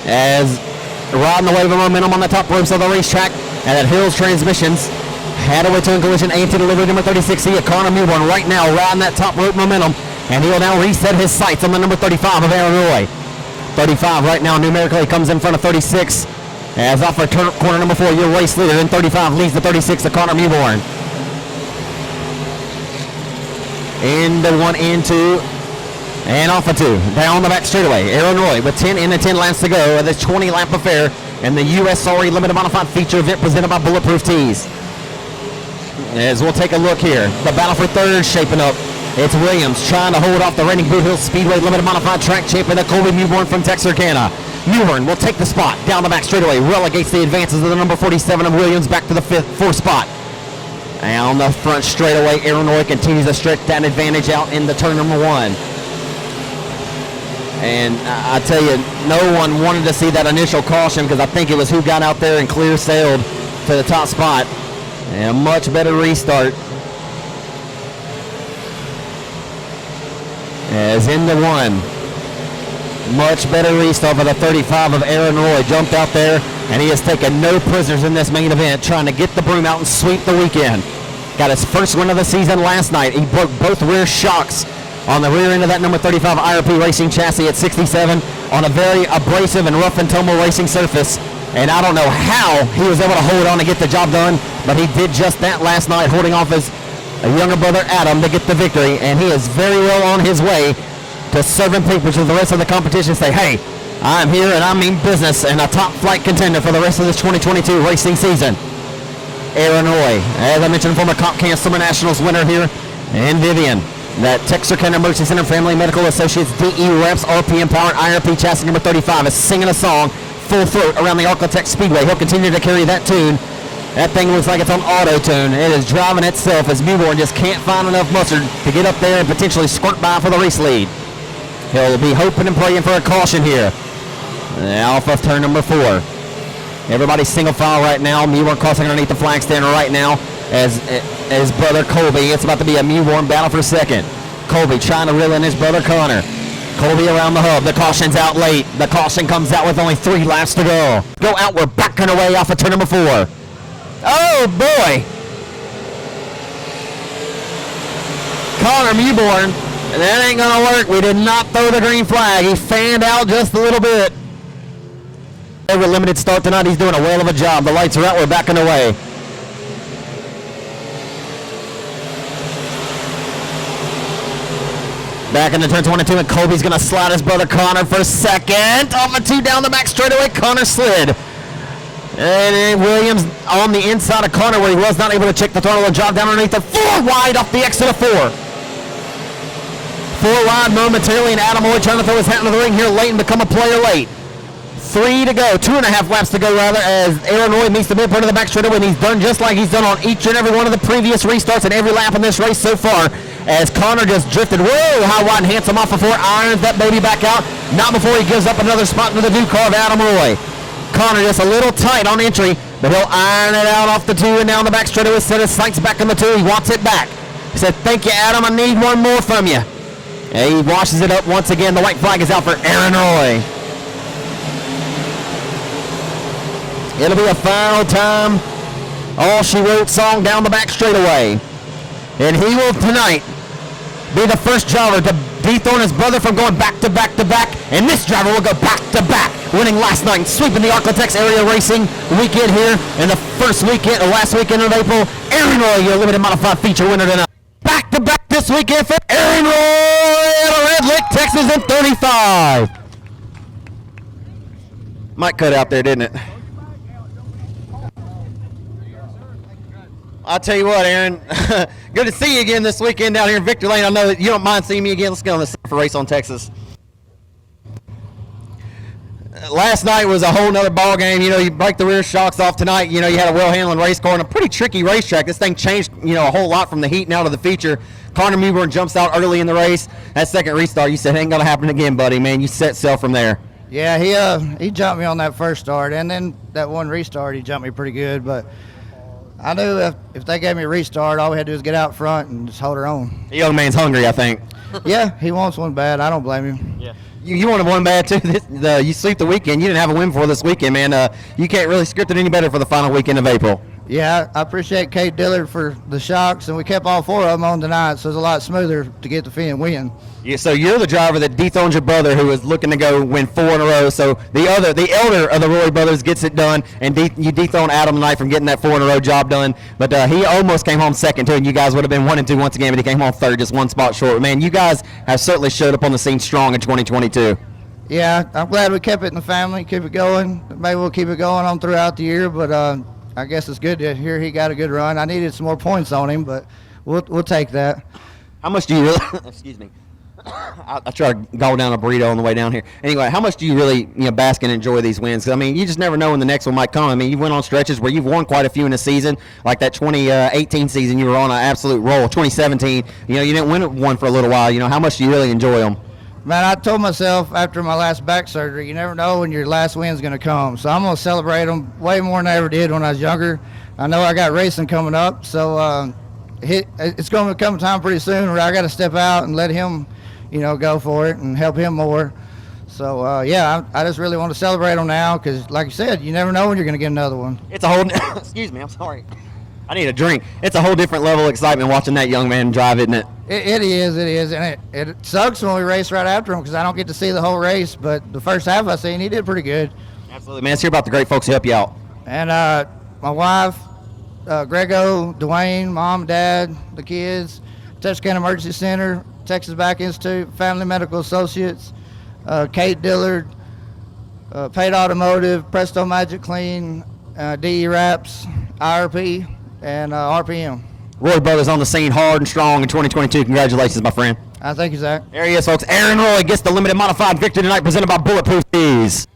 as riding the wave of momentum on the top ropes of the racetrack. And at Hills Transmissions had a return collision. A&T delivery number 36C of Connor Meeborn right now riding that top rope momentum. And he'll now reset his sights on the number 35 of Aaron Roy. 35 right now numerically comes in front of 36. As off of corner number 4, your race leader in 35 leads the 36 of Connor Meeborn. Into 1, into, and off of 2. Down the back straightaway. Aaron Roy with 10 in the 10 laps to go at this 20-lap affair in the USRE Limited Modified Feature event presented by Bulletproof Tees. As we'll take a look here, the battle for third shaping up. It's Williams trying to hold off the reigning Boot Hill Speedway Limited Modified Track champion, Colby Meeborn from Texarkana. Meeborn will take the spot down the back straightaway, relegates the advances of the number 47 of Williams back to the 4th spot. Down the front straightaway, Aaron Roy continues to stretch that advantage out into turn number 1. And I tell you, no one wanted to see that initial caution because I think it was who got out there and clear sailed to the top spot. And a much better restart. As in the 1. Much better restart for the 35 of Aaron Roy. Jumped out there, and he has taken no prisoners in this main event, trying to get the broom out and sweep the weekend. Got his first win of the season last night. He broke both rear shocks on the rear end of that number 35 IRP Racing chassis at 67 on a very abrasive and rough and tumble racing surface. And I don't know how he was able to hold on and get the job done, but he did just that last night, holding off his younger brother Adam to get the victory, and he is very well on his way to serving papers with the rest of the competition. Say, hey, I'm here and I mean business and a top flight contender for the rest of this 2022 racing season. Aaron Roy, as I mentioned, former Comp Cam Summer Nationals winner here in Vivian. That Texarkana Emergency Center Family Medical Associates DE Reps RPM Powered IRP chassis number 35 is singing a song full throat around the Arklatex Speedway. He'll continue to carry that tune. That thing looks like it's on auto-tune. It is driving itself as Meeborn just can't find enough mustard to get up there and potentially squirt by for the race lead. He'll be hoping and praying for a caution here. Now off of turn number 4. Everybody's single file right now. Meeborn crossing underneath the flag stand right now as brother Colby. It's about to be a Meeborn battle for second. Colby trying to reel in his brother Connor. Colby around the hub. The caution's out late. The caution comes out with only 3 laps to go. Go out. We're backing away off of turn number 4. Oh, boy. Connor Meeborn. That ain't going to work. We did not throw the green flag. He fanned out just a little bit. Every limited start tonight, he's doing a whale of a job. The lights are out. We're backing away. Back into turn 22, and Colby's going to slide his brother Connor for second. Off a 2 down the back straightaway. Connor slid. And Williams on the inside of Connor where he was not able to check the throttle and drive down underneath the 4 wide off the exit of 4. 4 wide momentarily, and Adam Roy trying to throw his hat into the ring here late and become a player late. 3 to go, 2.5 laps to go rather, as Aaron Roy meets the mid part of the back straightaway, and he's done just like he's done on each and every one of the previous restarts and every lap in this race so far, as Connor just drifted way high, wide, and handsome off before irons that baby back out, not before he gives up another spot into the new car of Adam Roy. Connor just a little tight on entry, but he'll iron it out off the 2 and down the back straightaway, set his sights back on the 2, he wants it back. He said, thank you, Adam, I need one more from you. And he washes it up once again. The white flag is out for Aaron Roy. It'll be a final time, all she wrote song down the back straightaway. And he will tonight be the first driver to dethrone his brother from going back to back to back. And this driver will go back to back, winning last night, sweeping the Arklatex area racing weekend here in the first weekend, or last weekend of April. Aaron Roy, your limited modified feature winner tonight. Back to back this weekend for Aaron Roy. out of Red Lake, Texas in 35. Might cut out there, didn't it? I'll tell you what, Aaron. Good to see you again this weekend down here in Victory Lane. I know that you don't mind seeing me again. Let's get on this for Race on Texas. Last night was a whole nother ball game. You know, you break the rear shocks off tonight. You know, you had a well-handling race car and a pretty tricky racetrack. This thing changed, you know, a whole lot from the heat now to the feature. Connor Mewburn jumps out early in the race. That second restart, you said, ain't going to happen again, buddy, man. You set sail from there. Yeah, he jumped me on that first start, and then that one restart, he jumped me pretty good. But I knew if they gave me a restart, all we had to do was get out front and just hold her on. The young man's hungry, I think. Yeah, he wants one bad. I don't blame him. Yeah. You wanted one bad, too. You sweep the weekend. You didn't have a win for this weekend, man. You can't really script it any better for the final weekend of April. Yeah, I appreciate Kate Dillard for the shocks, and we kept all four of them on tonight, so it was a lot smoother to get the Finn win. Yeah, so you're the driver that dethroned your brother, who was looking to go win 4 in a row. So the elder of the Roy brothers gets it done, and you dethroned Adam tonight from getting that 4 in a row job done. But he almost came home second too, and you guys would have been 1 and 2 once again, but he came home third, just one spot short. Man, you guys have certainly showed up on the scene strong in 2022. Yeah, I'm glad we kept it in the family, keep it going. Maybe we'll keep it going on throughout the year, but I guess it's good to hear he got a good run. I needed some more points on him, but we'll take that. How much do you really? Excuse me. I try to gobble down a burrito on the way down here. Anyway, how much do you really, bask and enjoy these wins? 'Cause, I mean, you just never know when the next one might come. I mean, you went on stretches where you've won quite a few in a season, like that 2018 season. You were on an absolute roll. 2017, you didn't win one for a little while. How much do you really enjoy them? Man, I told myself after my last back surgery, you never know when your last win's going to come. So I'm going to celebrate them way more than I ever did when I was younger. I know I got racing coming up, so it's going to come time pretty soon where I got to step out and let him, go for it and help him more. So, I just really want to celebrate them now because, like you said, you never know when you're going to get another one. It's a whole – excuse me, I'm sorry. I need a drink. It's a whole different level of excitement watching that young man drive, isn't it? It is, and it sucks when we race right after him because I don't get to see the whole race. But the first half I seen, he did pretty good. Absolutely, man. Let's hear about the great folks who help you out. And my wife, Grego, Dwayne, mom, dad, the kids, Texarkana Emergency Center, Texas Back Institute, Family Medical Associates, Kate Dillard, Paid Automotive, Presto Magic Clean, DE Wraps, IRP, and RPM. Roy Brothers on the scene hard and strong in 2022. Congratulations, my friend. Thank you, Zach. There he is, folks. Aaron Roy gets the limited modified victory tonight, presented by Bulletproof Tees.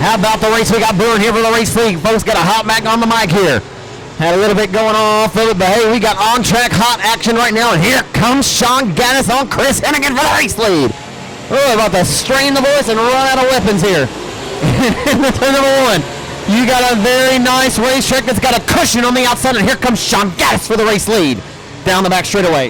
How about the race we got brewing here for the race league? Folks, got a hot Mac on the mic here. Had a little bit going on off of it, but hey, we got on-track hot action right now, and here comes Sean Gaddis on Chris Hennigan for the race lead. Oh, about to strain the voice and run out of weapons here. In the turn number 1, you got a very nice racetrack that's got a cushion on the outside, and here comes Sean Gaddis for the race lead down the back straightaway.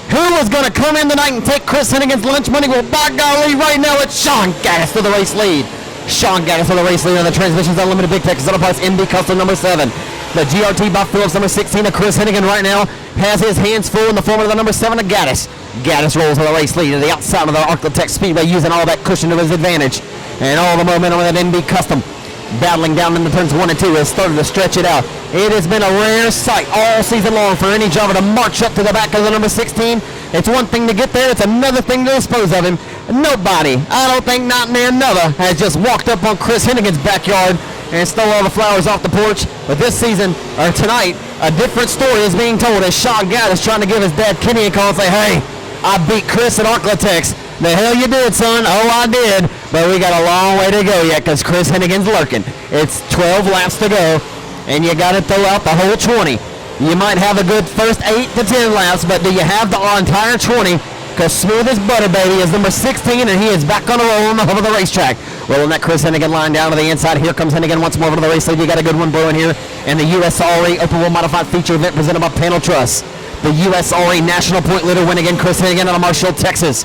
Who was going to come in tonight and take Chris Hennigan's lunch money? Well, by golly, right now it's Sean Gaddis for the race lead. Sean Gaddis for the race leader. The Transmissions Unlimited Big Texas Enterprise MD Custom number 7. The GRT by Phillips number 16 of Chris Hennigan right now has his hands full in the form of the number 7 of Gaddis. Gaddis rolls for the race lead to the outside of the Arctitect Speedway, using all that cushion to his advantage and all the momentum of that MD Custom. Battling down into turns 1 and 2 has started to stretch it out. It has been a rare sight all season long for any driver to march up to the back of the number 16. It's one thing to get there, it's another thing to dispose of him. Nobody, I don't think not near another, has just walked up on Chris Hennigan's backyard and stole all the flowers off the porch. But this season, or tonight, a different story is being told as Sean Gaddis trying to give his dad Kenny a call and say, hey, I beat Chris at Arklatex. The hell you did, son. Oh, I did. But we got a long way to go yet because Chris Hennigan's lurking. It's 12 laps to go, and you got to throw out the whole 20. You might have a good first 8 to 10 laps, but do you have the entire 20? Because Smooth as Butter Baby is number 16, and he is back on a roll on the hub of the racetrack. Rolling that Chris Hennigan line down to the inside. Here comes Hennigan once more over to the race lead. You got a good one brewing here in the USRA Open Wheel Modified Feature event presented by Panel Trust. The USRA National Point Leader win again, Chris Hennigan out of Marshall, Texas.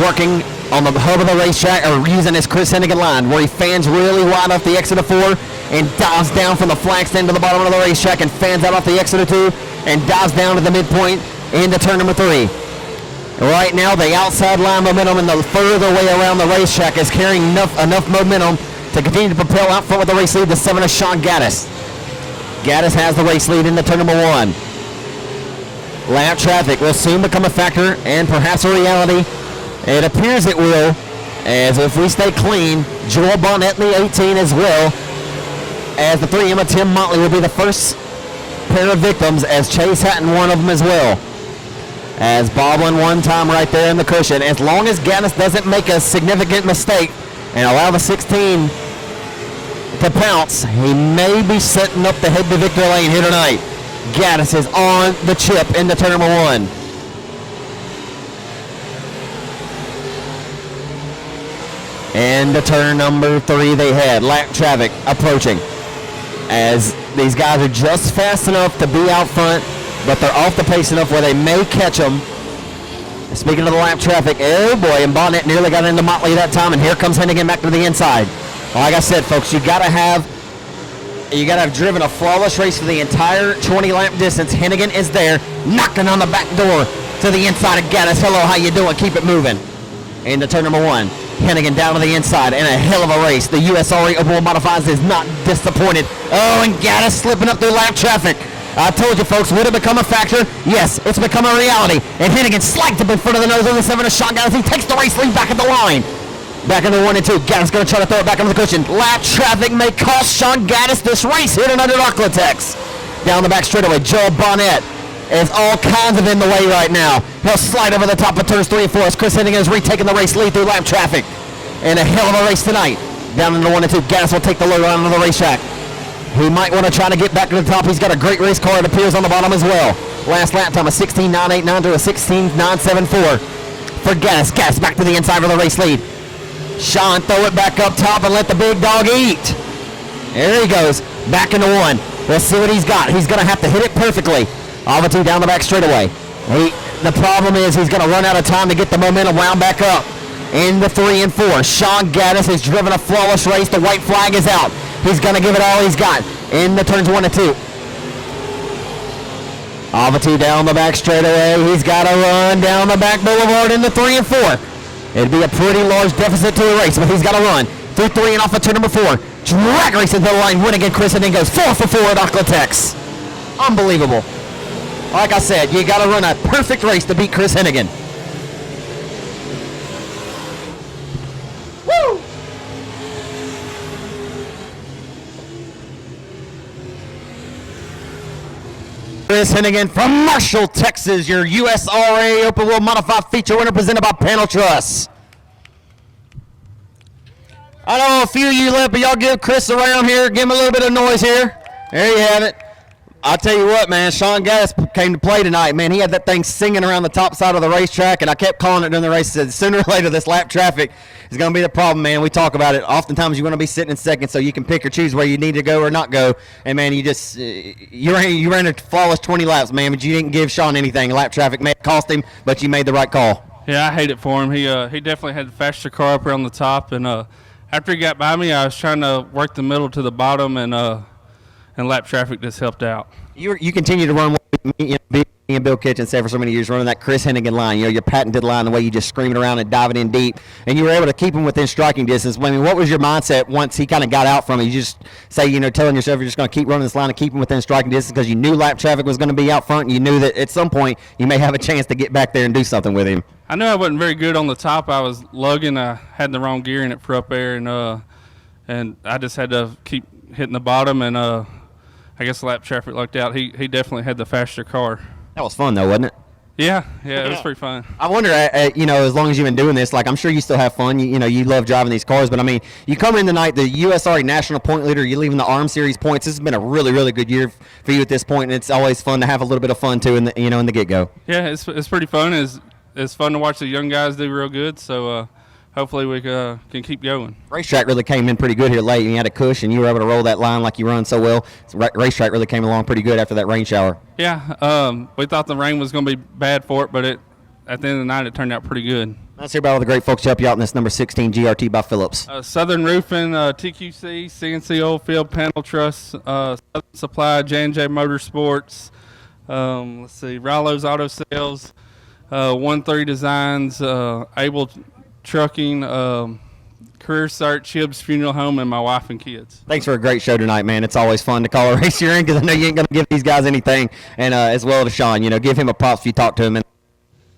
Working on the hub of the racetrack, or using his Chris Hennigan line, where he fans really wide off the exit of 4 and dives down from the flag stand to the bottom of the racetrack and fans out off the exit of 2 and dives down to the midpoint into turn number 3. Right now, the outside line momentum and the further way around the racetrack is carrying enough momentum to continue to propel out front with the race lead to 7 of Sean Gaddis. Gaddis has the race lead into turn number 1. Lap traffic will soon become a factor and perhaps a reality. It appears it will, as if we stay clean, Joel Bonnet in the 18 as well, as the 3 Emma Tim Motley will be the first pair of victims, as Chase Hatton one of them as well. As bobbling one time right there in the cushion. As long as Gaddis doesn't make a significant mistake and allow the 16 to pounce, he may be setting up the head to victory lane here tonight. Gaddis is on the chip into turn number 1. And to turn number 3 they head. Lap traffic approaching. As these guys are just fast enough to be out front, but they're off the pace enough where they may catch them. Speaking of the lap traffic, oh boy, and Bonnet nearly got into Motley that time, and here comes Hennigan back to the inside. Like I said, folks, you gotta have driven a flawless race for the entire 20 lap distance. Hennigan is there, knocking on the back door to the inside of Gaddis. Hello, how you doing? Keep it moving. Into turn number 1. Hennigan down to the inside in a hell of a race. The USRA Open Wheel Modifieds is not disappointed. Oh, and Gaddis slipping up through lap traffic. I told you, folks, would it become a factor? Yes, it's become a reality. And Hennigan slacked up in front of the nose of the 7 of Sean Gaddis. He takes the race lead back at the line. Back in the 1 and 2. Gaddis going to try to throw it back under the cushion. Lap traffic may cost Sean Gaddis this race here tonight at Arklatex. Down the back straightaway, Joe Bonnet is all kinds of in the way right now. He'll slide over the top of turns 3 and 4 as Chris Hennigan is retaking the race lead through lap traffic. And a hell of a race tonight. Down in the 1 and 2. Gaddis will take the low run on the racetrack. He might want to try to get back to the top. He's got a great race car. It appears on the bottom as well. Last lap time, a 16.989 to a 16.974 for Gaddis. Gaddis back to the inside for the race lead. Sean, throw it back up top and let the big dog eat. There he goes. Back into 1. Let's see what he's got. He's going to have to hit it perfectly. Alvaty down the back straightaway. The problem is he's going to run out of time to get the momentum wound back up. In the 3 and 4. Sean Gaddis has driven a flawless race. The white flag is out. He's going to give it all he's got. In the turns 1 and 2. Alvaty down the back straightaway. He's got to run down the back boulevard in the 3 and 4. It'd be a pretty large deficit to the race, but he's got to run. Through 3 and off of turn number 4. Drag race into the line. Win again, Chris, and then goes 4 for 4 at Arklatex. Unbelievable. Like I said, you got to run a perfect race to beat Chris Hennigan. Woo! Chris Hennigan from Marshall, Texas, your USRA Open Wheel Modified Feature winner presented by Panel Trust. I know a few of you left, but y'all give Chris a round here. Give him a little bit of noise here. There you have it. I'll tell you what, man, Sean Gaddis came to play tonight, man. He had that thing singing around the top side of the racetrack, and I kept calling it during the race. I said, sooner or later, this lap traffic is going to be the problem, man. We talk about it. Oftentimes, you want to be sitting in second so you can pick or choose where you need to go or not go. And, man, you ran a flawless 20 laps, man, but you didn't give Sean anything. Lap traffic may have cost him, but you made the right call. Yeah, I hate it for him. He definitely had the faster car up here on the top, and after he got by me, I was trying to work the middle to the bottom, and lap traffic just helped out. You continue to run what me and Bill Kitchen said for so many years, running that Chris Hennigan line, your patented line, the way you just screaming around and diving in deep, and you were able to keep him within striking distance. I mean, what was your mindset once he kind of got out from it? You just say, telling yourself you're just going to keep running this line and keep him within striking distance because you knew lap traffic was going to be out front, and you knew that at some point you may have a chance to get back there and do something with him. I knew I wasn't very good on the top. I was lugging. I had the wrong gear in it for up there, and I just had to keep hitting the bottom, and I guess lap traffic lucked out. He definitely had the faster car. That was fun though, wasn't it? Yeah, it was pretty fun. I wonder, as long as you've been doing this, like I'm sure you still have fun. You love driving these cars, but I mean, you come in tonight, the USRA national point leader. You're leaving the Arm Series points. This has been a really, really good year for you at this point, and it's always fun to have a little bit of fun too in the get go. Yeah, it's pretty fun. It's fun to watch the young guys do real good. So hopefully we can keep going. Racetrack really came in pretty good here late. You had a cush, and you were able to roll that line like you run so well. So racetrack really came along pretty good after that rain shower. Yeah, we thought the rain was going to be bad for it, but at the end of the night, it turned out pretty good. Let's hear about all the great folks to help you out in this number 16 GRT by Phillips. Southern Roofing, TQC, CNC Oilfield, Panel Truss, Southern Supply, J&J Motorsports, let's see, Rallo's Auto Sales, 1-3 Designs, Able Trucking, Career Search, Hibbs Funeral Home, and my wife and kids. Thanks for a great show tonight, man. It's always fun to call a race you're in because I know you ain't going to give these guys anything. And as well to Sean, give him a props if you talk to him. And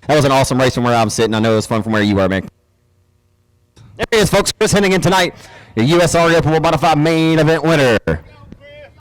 that was an awesome race from where I'm sitting. I know it was fun from where you were, man. There he is, folks. Chris Hennigan tonight, the USRA Open Modified main event winner.